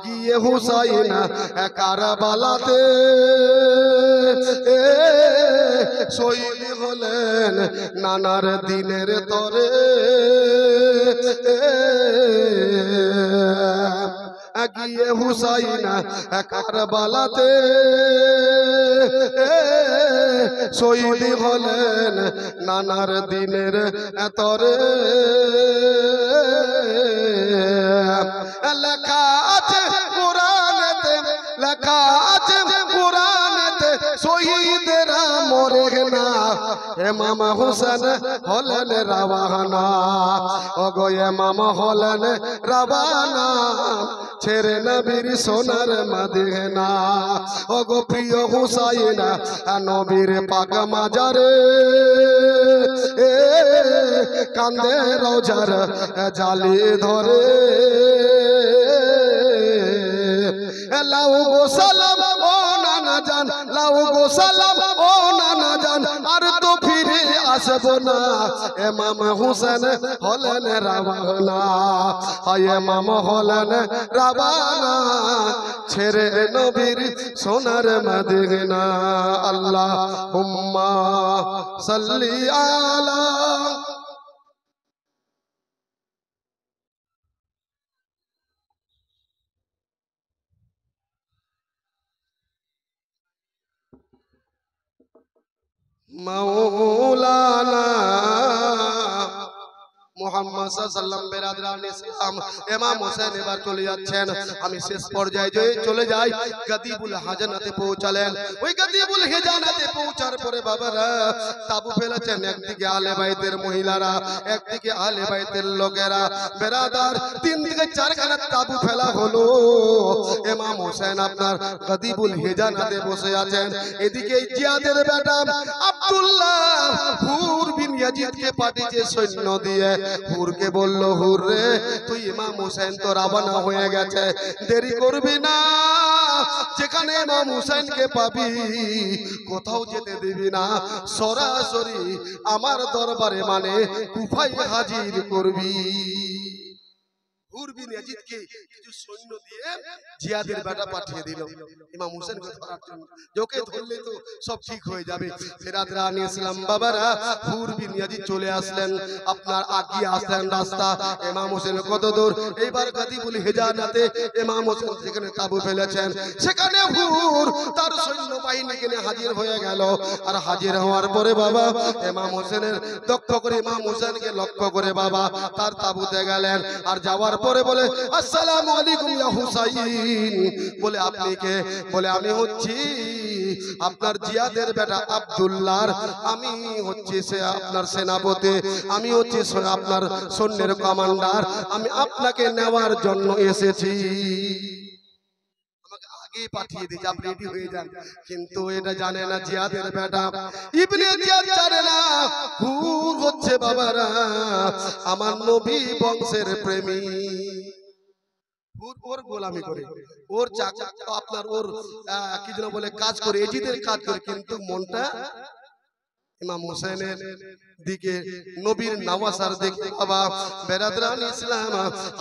গিয়ে হুসাইন কারবালাতে শহীদ হলেন নানার দিনের তরে গিয়ে হুসাইন কারবালাতে শহীদ হলেন নানার দিনের তরে লেখা আছে কোরআনেতে লেখা আছে কোরআনেতে শহীদেরা মরে না ইমাম হোসেন হলেন রাবানা ওগো ইমাম হলেন রাবানা ছেড়ে নবীর সোনার মদিনা ওগো প্রিয় হুসাইন নবীর পাক মাজারে কান্দে রোজার জালি ধরে লাউ গো সালাম ও নানা জান লাউ গো সালাম ও নানা জান আর তো ফিরে আসবো না ইমাম হোসেন হলেন রাবানা ইমাম হলেন রাবানা ছেড়ে নবীর সোনার মদিনা আল্লাহুম্মা সাল্লি আলা মাওলানা মুহাম্মদ সাল্লাল্লাহু আলাইহি ওয়াসাল্লাম ইমাম হোসেন এবার চলে যাচ্ছেন আমি শেষ পর্যায়ে চলে যাই গাদিবুল হাজানাতে পৌঁছালেন ওই গাদিবুল হাজানাতে পৌঁছার পরে বাবারা তাবু ফেলেছেন একদিকে আলে বাইতের মহিলারা একদিকে আলে বাইতের লোকেরা বেরাদার তিন থেকে চারখানা তাবু ফেলা হলো ইমাম হোসেন আপনার গাদিবুল হাজানাতে বসে আছেন এদিকে জিয়াদের বেটা আব্দুল্লাহ হুর বিন ইয়াজিদকে পাঠিয়েছে সৈন্য দিয়ে হুরকে বলল হুর রে তুই ইমাম হোসেন তো রাবানা হয়ে গেছে দেরি করবি না যেখানে ইমাম হোসেনকে পাবি কোথাও যেতে দিবি না সরাসরি আমার দরবারে মানে কুফায় হাজির করবি হুর বিন ইয়াজিদকে কিছু সৈন্য দিয়ে জিয়াদের বেটা পাঠিয়ে দিল ইমাম হোসেনকে ধরার জন্য ওকে ধরলে তো সব ঠিক হয়ে যাবে ফেরাদরা আলাইহিস সালাম বাবারা হুর বিন ইয়াজিদ চলে আসলেন আপনার আগিয়ে আসলেন রাস্তা ইমাম হোসেন কত দূর এইবার গাদিবুল হাজানাতে ইমাম হোসেন যেখানে তাবু ফেলেছেন সেখানে হুর তার সৈন্য বাহিনীকে নিয়ে হাজির হয়ে গেল আর হাজির হওয়ার পরে বাবা ইমাম হোসেনের লক্ষ্য করে ইমাম হোসেনকে লক্ষ্য করে বাবা তার তাবুতে গেলেন আর যাওয়ার পরে বলে আসসালামু আলাইকুম ইয়া হুসাইন বলে আপনি কে বলে আমি হচ্ছি আপনার জিয়াদের বেটা আব্দুল্লাহর আমি হচ্ছি সে আপনার সেনাপতি আমি হচ্ছি আপনার সৈন্যের কমান্ডার আমি আপনাকে নেওয়ার জন্য এসেছি আমাকে আগে পাঠিয়ে দিয়েছে আপনি রেডি হয়ে যান কিন্তু এটা জানে না জিয়াদের বেটা ইবনে জিয়াদ জানে না হুর হচ্ছে বাবারা আমার নবী বংশের প্রেমী ওর গোলামি করে ওর চাচা আপনার ওর কি যেন বলে কাজ করে এজিদের কাজ করে কিন্তু মনটা ইমাম হোসেনের দিকে নবীর নওয়াসার দিকে বাবা বেরাদরান ইসলাম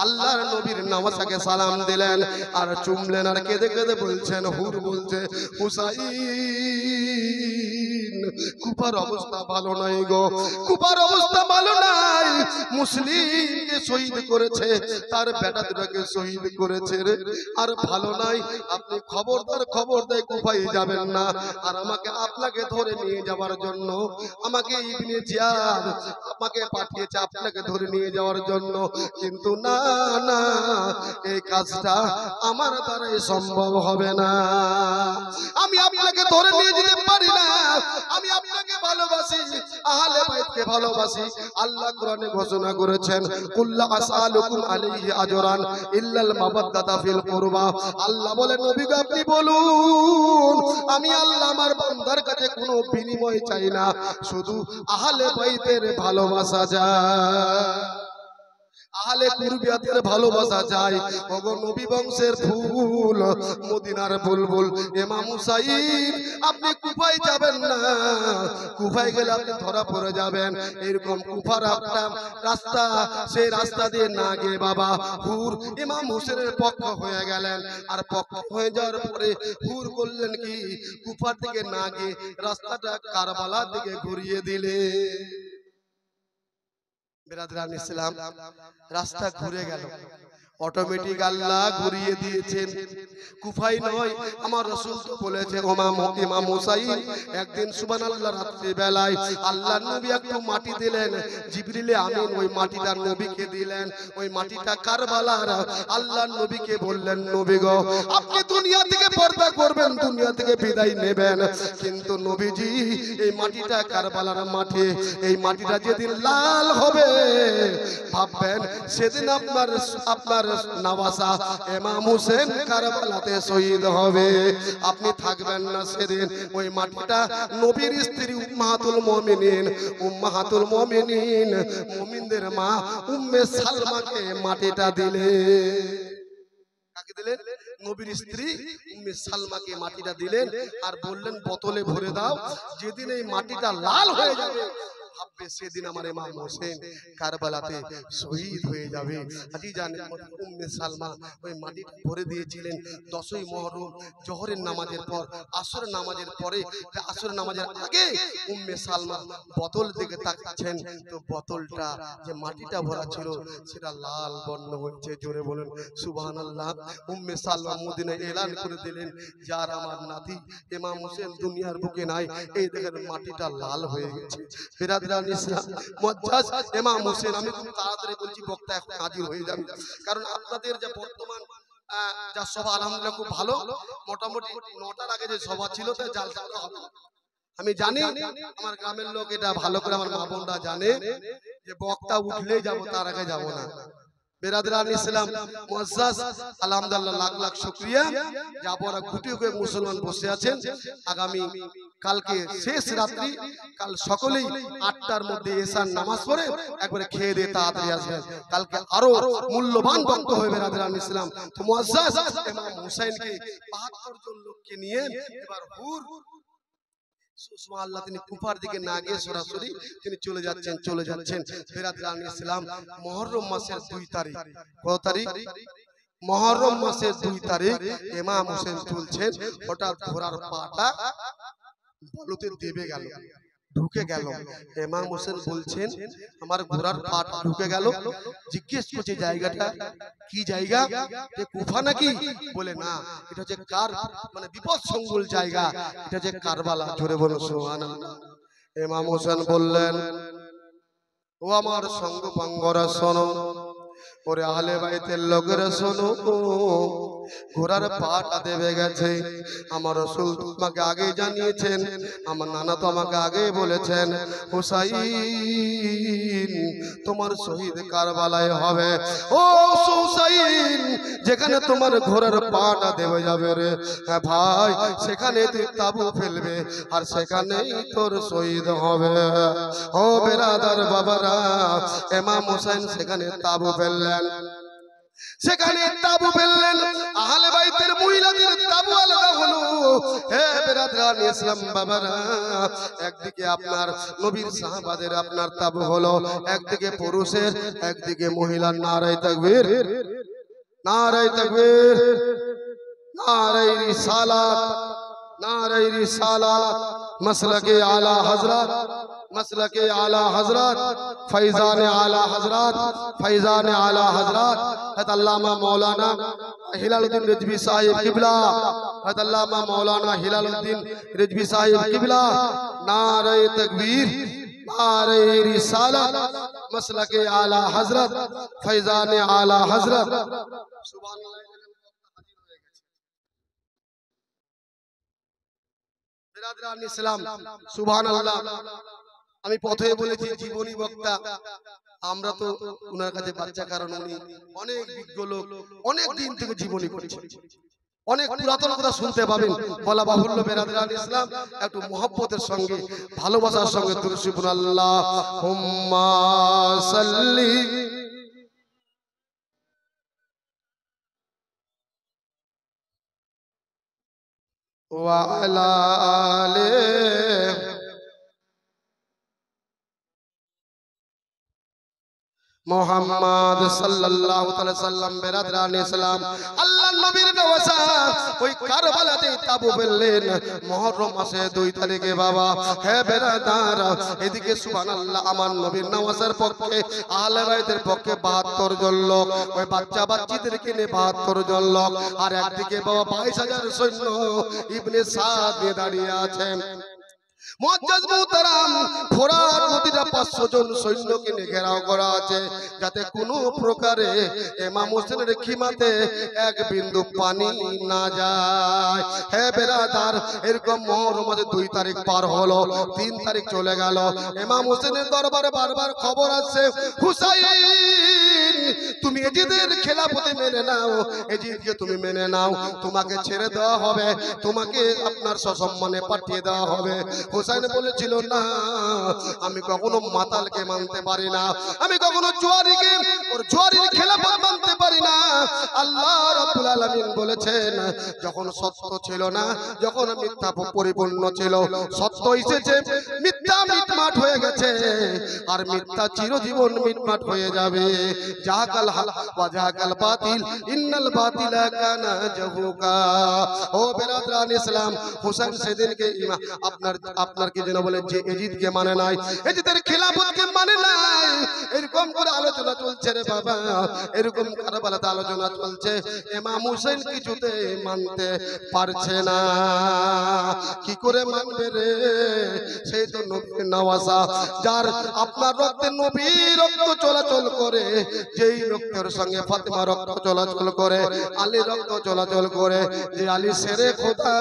আল্লাহর নবীর নওয়াসাকে সালাম দিলেন আর চুমলেন আর কেঁদে কেঁদে বলছেন হুর বলছে হুসাইন কুফার অবস্থা ভালো নাই গো কুফার অবস্থা ভালো নাই মুসলিমকে শহীদ করেছে তার বেটা দুটাকে শহীদ করেছে রে আর ভালো নাই আপনি খবর দেয় কুফায় যাবেন না আর আমাকে আপনাকে ধরে নিয়ে যাওয়ার জন্য আমাকে ইবনে জিয়াদ আমাকে পাঠিয়েছে আপনাকে ধরে নিয়ে যাওয়ার জন্য কিন্তু না না এই কাজটা আমার দ্বারাই সম্ভব হবে না আমি আপনাকে ধরে নিয়ে যেতে পারি না আমি আপনাকে ভালোবাসি আহলে বাইতকে ভালোবাসি। আল্লাহ কোরআনে ঘোষণা করেছেন, কুল্লা আসআলুকুম আলাইহি আজরান ইল্লাল মাওয়াদ্দাতা ফিল কুরবা। আল্লাহ বলে, নবী গো আপনি বলুন, আমি আল্লাহ আমার বান্দার কাছে কোনো বিনিময় চাই না, শুধু আহলে বাইতের ভালোবাসা চাই, আহলে কুরবিয়াতের ভালোবাসা চাই। ওগো নবী বংশের ফুল, মদিনার বুলবুল ইমাম হুসাইন, আপনি কুফায় যাবেন না, কুফায় গেলে আপনি ধরা পড়ে যাবেন। এরকম কুফার একটা রাস্তা, সেই রাস্তা দিয়ে না গিয়ে বাবা হুর ইমাম হোসেনের পক্ষ হয়ে গেলেন। আর পক্ষ হয়ে যাওয়ার পরে হুর করলেন কি, কুফার দিকে না গিয়ে রাস্তাটা কারবালার দিকে ঘুরিয়ে দিলে। বিরাদরান ইসলাম, রাস্তা ঘুরে গেল, অটোমেটিক আল্লাহ ঘুরিয়ে দিয়েছেন। কুফাই নয়, আমার রাসূল তো বলেছে ইমাম হুসাইন একদিন সুবহানাল্লাহ রাত্রি বেলায় আল্লাহর নবী একটু মাটি দিলেন, জিবরিলে আমিন ওই মাটিটা নবীকে দিলেন। ওই মাটিটা কারবালার। আল্লাহর নবীকে বললেন, নবী গো আপনি দুনিয়া থেকে পর্দা করবেন, দুনিয়া থেকে বিদায় নেবেন, কিন্তু নবীজি এই মাটিটা কারবালার মাটি, এই মাটিটা যেদিন লাল হবে ভাববেন সেদিন আপনার নওয়াজা ইমাম হোসেন কারবালাতে শহীদ হবে। আপনি থাকবেন না সেদিন। ওই মাটিটা নবীর স্ত্রী উম্মাহাতুল মুমিনিন মুমিনদের মা উম্মে সালমাকে মাটিটা দিলে। কাকে দিলেন? নবীর স্ত্রী উম্মে সালমাকে মাটিটা দিলেন আর বললেন বোতলে ভরে দাও, যেদিন এই মাটিটা লাল হয়ে যাবে ভাববে সেদিন আমার ইমাম হোসেন কারবালাতে শহীদ হয়ে যাবে। আজি জানেন উম্মে সালমা ওই মাটিটা ভরে দিয়েছিলেন। 10ই মুহররম জোহরের নামাজের পর, আসরের নামাজের পরে, আসরের নামাজের আগে উম্মে সালমা বোতল দিকে তাকাচ্ছেন, তো বোতলটা যে মাটিটা ভরা ছিল সেটা লাল বর্ণ হয়েছে। জোরে বলেন সুবহানাল্লাহ। উম্মে সালমা মদিনায় এলান করে দিলেন, যার আমার নাতি ইমাম হোসেন দুনিয়ার বুকে নাই, এই দেখেন মাটিটা লাল হয়ে গেছে। বিরাদরান ইসলাম, মুআজ্জাজ ইমাম হোসেন, আমি খুব তাড়াতাড়ি বলছি, বক্তা এখন হাজির হয়ে যাবে, কারণ আপনাদের যে বর্তমান যা সভা আলহামদুলিল্লাহ খুব ভালো, মোটামুটি 9টার আগে যে সভা ছিল তাই জালসাটা হবে। আমি জানি আমার গ্রামের লোক এটা ভালো করে, আমার মা বোনরা জানে যে বক্তা উঠলেই যাব, তার আগে যাব না। বিরাদরান ইসলাম, মুআজ্জাজ আলহামদুলিল্লাহ লাখ লাখ শুকরিয়া যে আপনারা গুটি কয়েক মুসলমান বসে আছেন। আগামী কালকে শেষ রাত্রি, কাল সকলেই 8টার মধ্যে এশার নামাজ পড়ে একবারে খেয়ে দিয়ে তাড়াতাড়ি আসবেন। কালকে আরো মূল্যবান বক্তব্য হবে। বিরাদরান ইসলাম, তো মুআজ্জাজ ইমাম হুসাইনকে 72 জন লোককে নিয়ে এবার হুর সুবহানাল্লাহ তিনি কুফার দিকে না গিয়ে সরাসরি তিনি চলে যাচ্ছেন। বিরাদরান ইসলাম, মুহররম মাসের 2 তারিখ, কত তারিখ? মুহররম মাসের 2 তারিখ ইমাম হোসেন চলছেন, হঠাৎ ঘোড়ার পাটা বলতে দেবে গেল, ঢুকে গেল। ইমাম হোসেন বলছেন আমার ঘোড়ার পাটা ঢুকে গেল। জিজ্ঞেস করছে জায়গাটা কি জায়গা, যে কুফা নাকি? বলে না, এটা হচ্ছে মানে বিপদসংকুল জায়গা, এটা যে কারবালা। জোরে বলো সুবহানাল্লাহ। ইমাম হোসেন বললেন, ও আমার সঙ্গ পাঙ্গরা শোনো, ওরে আহলে বাইতের লোকেরা শোনো, ঘোড়ার পাটা দেবে গেছে। আমার রাসূল তোমাকে আগে জানিয়েছেন, আমার নানা তো আমাকে আগে বলেছেন, হুসাইন তোমার শহীদ কারবালায় হবে। ও হুসাইন, যেখানে তোমার ঘোড়ার পাটা দেবে যাবে রে ভাই, সেখানে তুই তাবু ফেলবে আর সেখানেই তোর শহীদ হবে। ও বেরাদার বাবারা, ইমাম হোসেন সেখানে তাবু ফেললেন, আহলে বাইতের মহিলাদের তাবু আলাদা হলো। হে বিরাদরান ইসলাম বাবারা, একদিকে আপনার নবীর সাহাবাদের আপনার তাবু হলো, একদিকে পুরুষের, একদিকে মহিলার। নারায়ে তাকবীর, নারায়ে তাকবীর, নারায়ে রিসালাত, নারায়ে রিসালাত। मसलके आला हजरत, मसलके आला हजरत, फैजान आला हजरत, फैजान आला हजरत हज़रत अल्लामा मौलाना हिलालुद्दीन रिजवी साहिब किबला, हज़रत अल्लामा मौलाना हिलालुद्दीन रिजवी साहिब किबला। नारे तकबीर, नारे रिसालत, मसलके आला हजरत, फैजान आला हजरत। सुभान अल्लाह। बिरादरान इस्लाम, सुभान अल्लाह। আমি প্রথমে বলেছি জীবনী বক্তা, আমরা তো ওনার কাছে বাচ্চা, কারণ উনি অনেক বিজ্ঞ লোক, অনেক দিন থেকে জীবনী করছেন, অনেক পুরাতন কথা শুনতে পাবেন। বলা বাহুল্য বেরাদরান ইসলাম, একটু মহব্বতের সঙ্গে ভালোবাসার সঙ্গে দুরূদ শরীফ আল্লাহুম্মা সাল্লি ওয়া আলা আলিহি মোহাম্মদ সাল্লাল্লাহু তাআলা সাল্লাম। বেরাদরান ইসলাম, আল্লাহর নবীর নওয়াজা ওই কারবালাতে তাবু ফেললেন মুহররম মাসে 2 তারিখে। বাবা হে বেরাদার, এদিকে সুবহানাল্লাহ আমার নবীর নওয়াজার পক্ষে আহলে বাইতের পক্ষে 72 জন লোক, ওই বাচ্চা বাচ্চাদেরকে নিয়ে 72 জন লোক, আর একদিকে বাবা 22,000 সৈন্য ইবনে সাদ নিয়ে দাঁড়িয়ে আছেন। মুআজ্জাজ মুহতারাম, ফোরাত নদীটা 500 জন সৈন্যকে নিয়ে ঘেরাও করা আছে, যাতে কোনো প্রকারে ইমাম হোসেনের খিমাতে এক বিন্দু পানি না যায়। হে বেরাদার, এরকম মুহররম মাসের 2 তারিখ পার হলো, 3 তারিখ চলে গেল। ইমাম হোসেনের দরবারে বারবার খবর আসছে, হুসাইন তুমি এজিদের খেলাফতে মেনে নাও, এজিদকে তুমি মেনে নাও, তোমাকে ছেড়ে দেওয়া হবে, তোমাকে আপনার সসম্মানে পাঠিয়ে দেওয়া হবে। হুসাইন বলেছিল, না, আমি কখনো মাতালকে মানতে পারি না, আমি কখনো জুয়ারিকে ওর জুয়ারির খেলাফত মানতে পারি না। আল্লাহ রাব্বুল আলামিন বলেছেন, যখন সত্য ছিল না, যখন মিথ্যা পরিপূর্ণ ছিল, সত্য এসেছে, মিথ্যা মিটমাট হয়ে গেছে, আর মিথ্যা চিরজীবন মিটমাট হয়ে যাবে। জাহাকাল হক ওয়া জাহাকাল বাতিল, ইন্নাল বাতিলা কানা জাহুকা। ও বেরাদরান ইসলাম, হুসাইন সেদিনকে আপনার কি যেন বলে যে এজিদকে মানে নাই, এজিদের খেলাফতকে মানে নাই, এরকম করে আলোচনা চলছে রে বাবা, এরকম কারবালাতে আলোচনা চলছে। ইমাম হোসেন কিছুতে মানতে পারছে না, কি করে মানবে রে? সেই তো নবীর নওয়াজা, যার আপনার রক্তে নবীর রক্ত চলাচল করে, যেই রক্তের সঙ্গে ফাতেমা রক্ত চলাচল করে, আলী রক্ত চলাচল করে, যে আলী শেরে খোদা,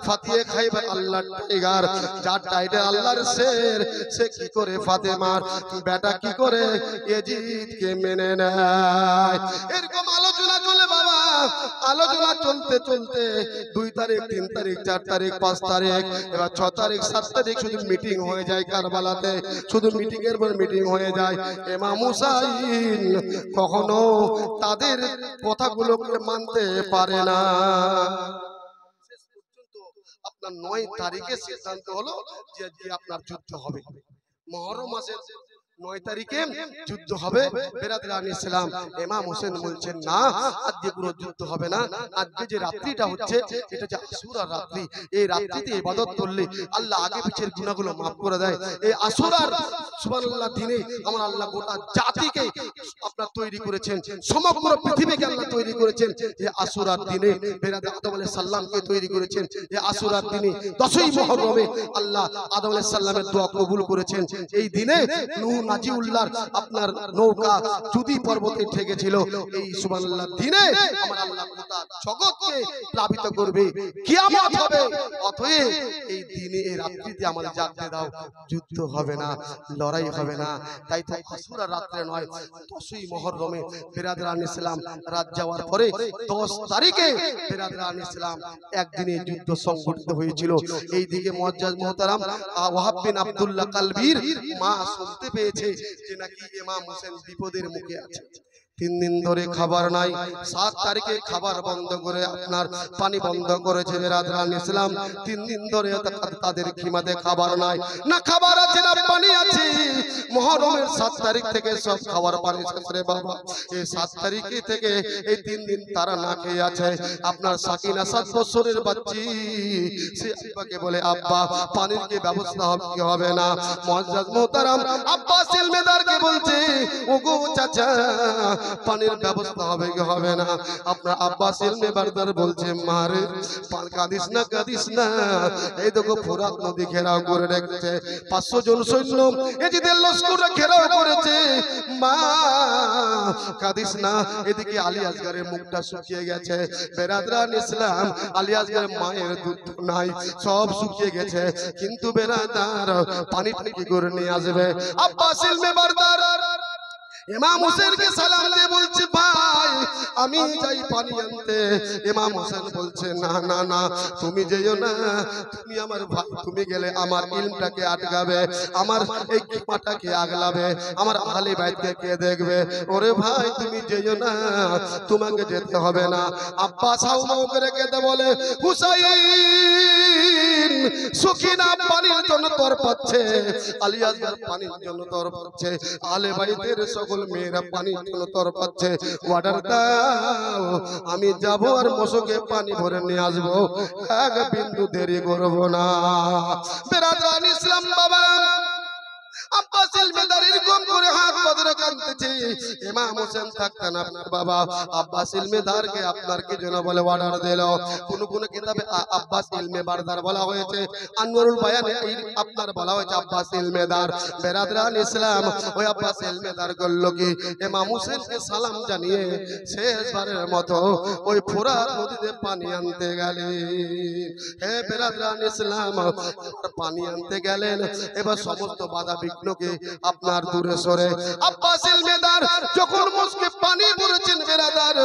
ফাতিয়ে খাইবে আল্লাহর টাইগার, যার টাইটাল আল্লাহর শের, সে কি করে ফাতেমার বেটা কি করে ইয়াজিদকে মেনে নেয়? এরকম আলোচনা চলে বাবা, আলোচনা চলতে চলতে 2 তারিখ 3 তারিখ 4 তারিখ 5 তারিখ, এবার 6 তারিখ 7 তারিখ শুধু মিটিং হয়ে যায় কারবালাতে, শুধু মিটিং এর পর মিটিং হয়ে যায়। ইমাম হুসাইন কখনো তাদের কথাগুলোকে মানতে পারে না। আপনার 9 তারিখে সিদ্ধান্ত হলো যে আপনার যুদ্ধ হবে, মুহররম মাসের 9 তারিখে যুদ্ধ হবে। বেরাদরান ইসলাম, ইমাম হোসেন বলছেন, না, আজকে কোনো যুদ্ধ হবে না, আজকে যে রাত্রিটা হচ্ছে এটা যে আশুরার রাত্রি, এই রাত্রিতে ইবাদত করলে আল্লাহ আগে পিছের গুনাহগুলো maaf করে দেয়। এই আশুরার সুবহানাল্লাহ দিনে আমার আল্লাহ গোটা জাতিকে আপনার তৈরি করেছেন, সমগ্র পৃথিবীকে আল্লাহ তৈরি করেছেন। এই আশুরার দিনে বেরাদর আদম আলাইহিস সালামকে তৈরি করেছেন। এই আশুরার দিনে 10ই মুহররমে আল্লাহ আদম আলাইহিস সালামের দোয়া কবুল করেছেন। এই দিনে নূহ নাজিউল্লাহর আপনার নৌকা জুদি পর্বতে ঠেকেছিল। এই সুবহানাল্লাহ দিনে আমার আল্লাহ গোটা জগৎকে প্লাবিত করবে, কিয়ামত হবে। অতএব এই দিনে এই রাত্রিতে আমাদের জাগতে দাও, যুদ্ধ হবে না, লড়াই হবে না। তাই তো আশুরা রাত্রে নয়, 10ই মুহররমে বেরাদরান ইসলাম রাত যাওয়ার পরে 10 তারিখে বেরাদরান ইসলাম একদিনে যুদ্ধ সংগঠিত হয়েছিল। এই দিকে মুআজ্জাজ মুহতারাম ওয়াহাব বিন আব্দুল্লাহ কালবির মা শুনতে পেয়েছে যে নাকি ইমাম হোসেন বিপদের মুখে আছে। 3 দিন ধরে খাবার নাই, 7 তারিখে খাবার বন্ধ করে আপনার পানি বন্ধ করেছে বেরাদরান ইসলাম। 3 দিন ধরে তাদের খিমাতে খাবার নাই, না খাবার আছে না পানি আছে। মুহররমের 7 তারিখ থেকে সব খাবার পানি শেষ রে বাবা। এই 7 তারিখ থেকে এই 3 দিন তারা না খেয়ে আছে। আপনার সাকিনা 7 বছরের বাচ্চি, সে আব্বাকে বলে, আব্বা পানির কি ব্যবস্থা হবে কি হবে না? মুআজ্জাজ মুহতারাম আব্বাস ইলমেদারকে বলছে, ওগো চাচা পানির ব্যবস্থা হবে কি হবে না? আপনার আব্বাস ইলমে বারদার বলছে মারে কাঁদিস না, এই দেখো ফোরাত নদী ঘেরাও করে রেখেছে, 500 জন সৈন্য এজিদের লস্কররা ঘেরাও করেছে, মা কাঁদিস না। এদিকে আলী আসগরের মুখটা শুকিয়ে গেছে, বেরাদরান ইসলাম আলী আসগরের মায়ের দুধ নাই, সব শুকিয়ে গেছে, কিন্তু বেরাদার পানি কি করে নিয়ে আসবে? আব্বাস ইলমে বারদার ইমাম হোসেনকে সালাম দিয়ে বলছে ভাই আমি যাই পানি আনতে। ইমাম হোসেন বলছে না না না, তুমি যেও না, তুমি আমার ভাই, তুমি গেলে আমার ইলমটাকে আটকাবে, আমার এই কিমাটাকে আগলাবে, আমার আহলে বাইতকে কে দেখবে? ওরে ভাই তুমি যেও না, তোমাকে যেতে হবে না। আব্বাস হাউমাউ করে কেঁদে বলে হুসাইন সুকিনা পানির জন্য তর পাচ্ছে, আলী আসগর পানির জন্য তর পাচ্ছে, আহলে বাইতের সকল মেয়েরা পানির জন্য তর পাচ্ছে, অর্ডার দাও আমি যাব আর মশকে পানি ভরে নিয়ে আসবো, এক বিন্দু দেরি করব না। বেরাদান ইসলাম বাবা আব্বাস ইলমেদার এরকম করে হাত পাদরে কাঁদতেছে। ইমাম হোসেন থাকতেন আপনার বাবা আব্বাস ইলমেদারকে আপনার কি জন্য বলে অর্ডার দিল? কোন কোন কিতাবে আব্বাস ইলমে বারদার বলা হয়েছে, আনওয়ারুল বায়ানে আপনার বলা হয়েছে আব্বাস ইলমেদার। বেরাদরান ইসলাম ওই আব্বাস ইলমেদার করল কি ইমাম হোসেনকে সালাম জানিয়ে শেষবারের মতো ওই ফোরাত নদীতে পানি আনতে গেলেন। হে বেরাদরান ইসলাম পানি আনতে গেলেন, এবার সমস্ত বাধা বিঘ্নকে আপনার দূরে সরে আব্বাস ইলমেদার যখন মুখে পানি ভরেছেন, বেরাদার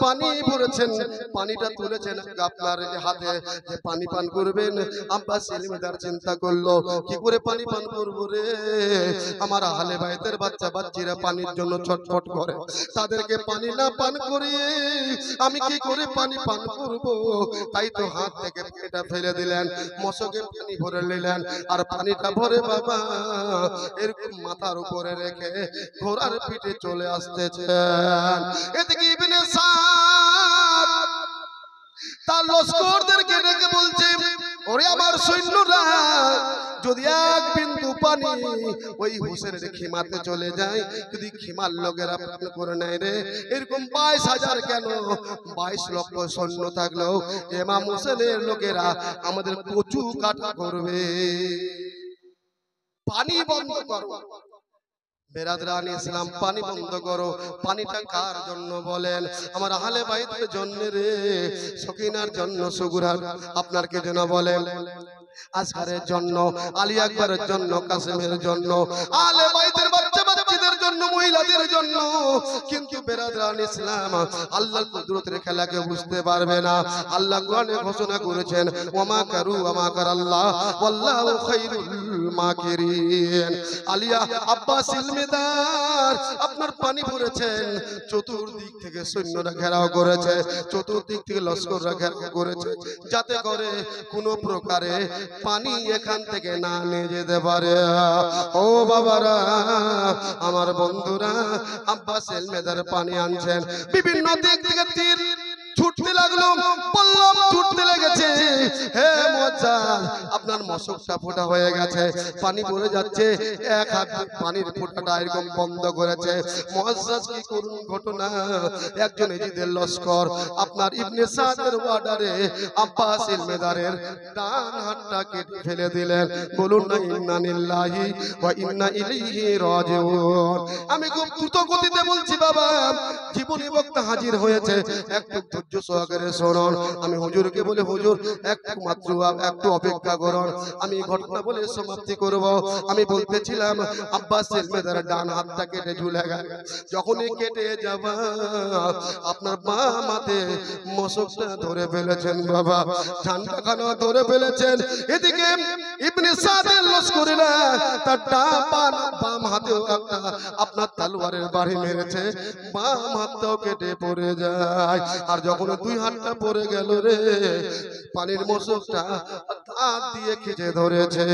পানি ভরেছেন, পানিটা তুলেছেন আপনার হাতে, যে পানি পান করবেন। আব্বাস ইলমেদার চিন্তা করলো কি করে পানি পান করবো রে, আমার আহলে বাইতের বাচ্চা বাচ্চিরা পানির জন্য ছটফট করে, তাদেরকে পানি না পান করিয়ে আমি কি করে পানি পান করব? তাই তো হাত থেকে পানিটা ফেলে দিলেন, মশকে পানি ভরে নিলেন, আর পানিটা ভরে বাবা এরকম মাথার উপরে রেখে ঘোড়ার পিঠে চলে আসতেছেন। এদিকে ইবনে সাদ তার লস্করদেরকে ডেকে বলছে ওরে আমার সৈন্যরা, যদি এক বিন্দু পানি ওই হোসেনের খিমাতে চলে যায়, যদি খিমার লোকেরা পান করে নেয় রে, এরকম 22,000 কেন 22 লক্ষ সৈন্য থাকলেও ইমাম হোসেনের লোকেরা আমাদের কচু কাটা করবে, পানি বন্ধ করো। বেরাদরান ইসলাম পানি বন্ধ করো। পানিটা কার জন্য বলেন? আমার আহলে বাইতের জন্য রে, সকিনার জন্য, সুগুরার আপনার কে জন্য বলেন? আসগারের জন্য, আলী আকবরের জন্য, কাসেমের জন্য, আহলে বাইতের বাচ্চা বাচ্চাদের জন্য, মহিলাদের জন্য। কিন্তু বেরাদরান ইসলাম আল্লাহর কুদরতের খেলাকে বুঝতে পারবে না। আল্লাহ কোরআনে ঘোষণা করেছেন ওমা কারু ওমা কারাল্লাহ ওয়াল্লাহু খায়রুল মাকিরিন। আলিয়া আব্বাস ইলমেদার আপনার পানি ভরেছেন, চতুর্দিক থেকে সৈন্যরা ঘেরাও করেছে, চতুর্দিক থেকে লস্কররা ঘেরাও করেছে, যাতে করে কোনো প্রকারে পানি এখান থেকে না নিয়ে যেতে পারে। ও বাবারা আমার বন্ধুরা, আব্বাস ইলমেদার পানি আনছেন, বিভিন্ন দিক থেকে তীর ছুটতে লাগলো, পল্লব ছুটতে লেগেছে। হে মুয়াজ্জাজ আপনার মশকটা ফোঁটা হয়ে গেছে, পানি পড়ে যাচ্ছে, এক হাত পানির ফোঁটাটা এরকম বন্ধ করেছে। মুয়াজ্জাজ কি করুন ঘটনা, একজন এজিদের লস্কর আপনার ইবনে সাদের অর্ডারে আব্বাস ইলমেদারের ডান হাতটা কেটে ফেলে দিলেন। বলুন না ইন্না লিল্লাহি ওয়া ইন্না ইলাইহি রাজিউন। আমি খুব দ্রুত গতিতে বলছি বাবা, জীবনী বক্তা হাজির হয়েছে, একটু ধৈর্য সহকারে শুনুন। আমি হুজুরকে বলে হুজুর একটু মাত্র একটু অপেক্ষা করুন, আমি ঘটনা বলে সমাপ্তি করব। আমি বলতেছিলাম আব্বাস ইলমেদার ডান হাতটা কেটে ঝুলে গেল, যখনই কেটে যাবা আপনার বাম হাতে মশকটা ধরে ফেলেছেন বাবা, ঝান্ডাখানা ধরে ফেলেছেন। এদিকে ইবনে সাদের লস্করেরা তার বাম হাতেও একটা আপনার তলোয়ারের বাড়ি মেরেছে, বাম হাতটাও কেটে পড়ে যায়। আর যখন দুই হাতটা পড়ে গেল রে, পানির মশকটা হাত দিয়ে খিচে ধরেছে।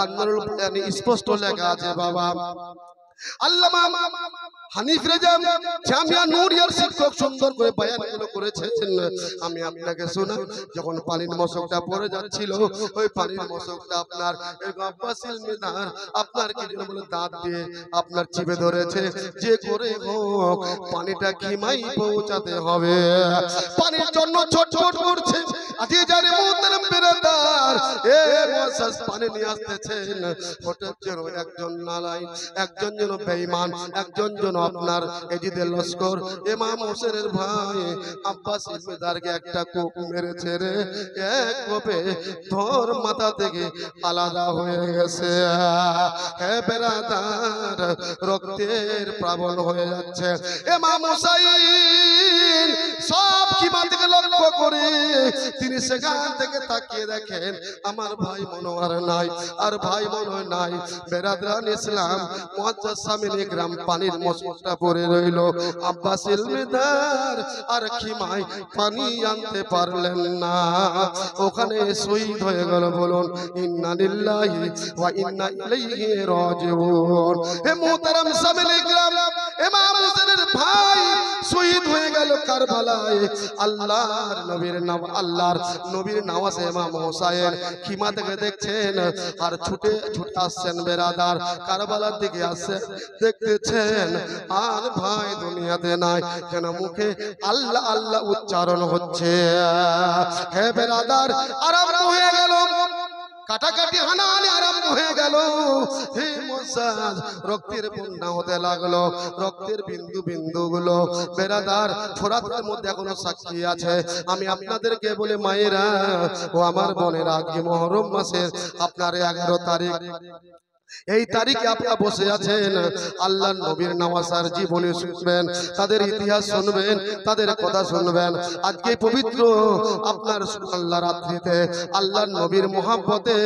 আনওয়ারুল বায়ানে স্পষ্ট লেখা আছে বাবা, আল্লামা হানিফ রেজা জামিয়া নূরিয়ার শিক্ষক খুব সুন্দর করে বয়ানগুলো করেছেন, আমি আপনাকে শোনা। যখন পানির মশকটা পড়ে যাচ্ছিল, ওই পানির মশকটা আপনার আব্বাস ইলমিদার আপনার কি যেন বলে দাঁত দিয়ে আপনার চিপে ধরেছে, যে করে হোক পানিটা খিমাই পৌঁছাতে হবে। পানির জন্য ছটফট করছে। আজি জানে মুহতারাম বেরাদার, এ মুআজ্জাজ পানি নিয়ে আসতেছেন। হঠাৎ যেন একজন নালাইন, একজন যেন বেঈমান, একজন যেন আপনার এজিদের লস্কর ইমাম হোসেনের ভাই আব্বাস ইলমিদারকে একটা কোপ মেরেছে রে। এক কোপে ধর মাথা থেকে আলাদা হয়ে গেছে। হে বেরাদার, রক্তের প্লাবন হয়ে যাচ্ছে। ইমাম হুসাইন সব কিমা থেকে লক্ষ্য করে তিনি সেখান থেকে তাকিয়ে দেখেন আমার ভাই মনোয়ার নাই, আর ভাই মনোয়ার নাই। বেরাদরান ইসলাম মুআজ্জাজ সামিনে গ্রাম পানির মশকটা পড়ে রইল। আব্বাস ইলমিদার আর খিমাই পানি আনতে পারলেন না, ওখানে শহীদ হয়ে গেল। বলুন ইন্না লিল্লাহি ওয়া ইন্না ইলাইহি রাজিউন। হে মুহতারাম সামিনে গ্রাম, ইমাম হোসেনের ভাই শহীদ হয়ে গেল কারবালায়। আল্লাহর নবীর নাম, আল্লাহর নবীর নওয়াজ ইমাম হোসেন খিমা থেকে দেখছেন আর ছুটে ছুটে আসছেন। বেরাদার কারবালার দিকে আসছেন, দেখতেছেন আর ভাই দুনিয়াতে নাই, কেন মুখে আল্লাহ আল্লাহ উচ্চারণ হচ্ছে। হে বেরাদার, আরম্ভ হয়ে গেল কাটাকাটি, হানাহানি আরম্ভ হয়ে গেল। হে মুআজ্জাজ, রক্তের বন্যা হতে লাগলো, রক্তের বিন্দু বিন্দু গুলো বেরাদার ফোরাতের মধ্যে এখনো সাক্ষী আছে। আমি আপনাদেরকে বলে মায়েরা ও আমার বোনেরা, আজকে মুহররম মাসের আপনার 11 তারিখ, এই তারিখে আপনারা বসে আছেন, আল্লাহর নবীর নওয়াসার জীবনী শুনবেন, তাদের ইতিহাস শুনবেন, তাদের কথা শুনবেন। আজকে পবিত্র আপনার আল্লাহ রাত্রিতে আল্লাহর নবীর মহব্বতে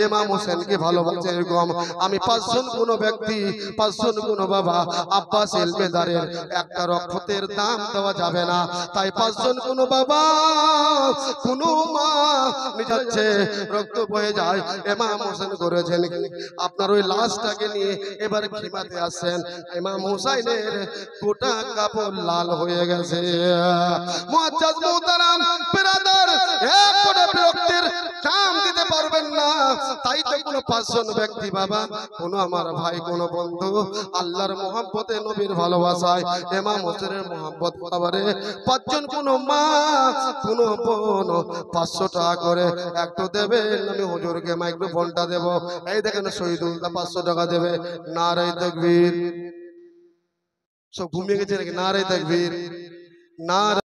ইমাম হোসেনকে ভালোবাসে এরকম আমি 5 জন কোন ব্যক্তি, 5 জন কোন বাবা আব্বাস ইলমিদারের একটা রক্তের দাম দেওয়া যাবে না। তাই 5 জন কোন বাবা কোন মা নিজাচ্ছে রক্ত বয়ে যায় ইমাম হোসেন করেছেন। আপনার ওই লাশটাকে নিয়ে এবার খিমাতে আসেন। ইমাম হুসাইনের গোটা কাপড় লাল হয়ে গেছে। মুআজ্জাজ মুহতারাম বেরাদার, এক ফোঁটা রক্তের দাম দিতে পারবেন না। তাই তো কোনো 5 জন ব্যক্তি বাবা, কোনো আমার ভাই, কোনো বন্ধু আল্লাহর মহব্বতে নবীর ভালোবাসায় ইমাম হোসেনের মহব্বত পাবারে 5 জন কোনো মা, কোনো বোন 500 টাকা করে একটু দেবেন। আমি হুজুরকে মাইক্রোফোনটা দেব। এই দেখেন শহীদুল 500 টাকা দেবে। নারে তাকবীর। সব ঘুমিয়ে গেছে নাকি? নারে তাকবীর, নারে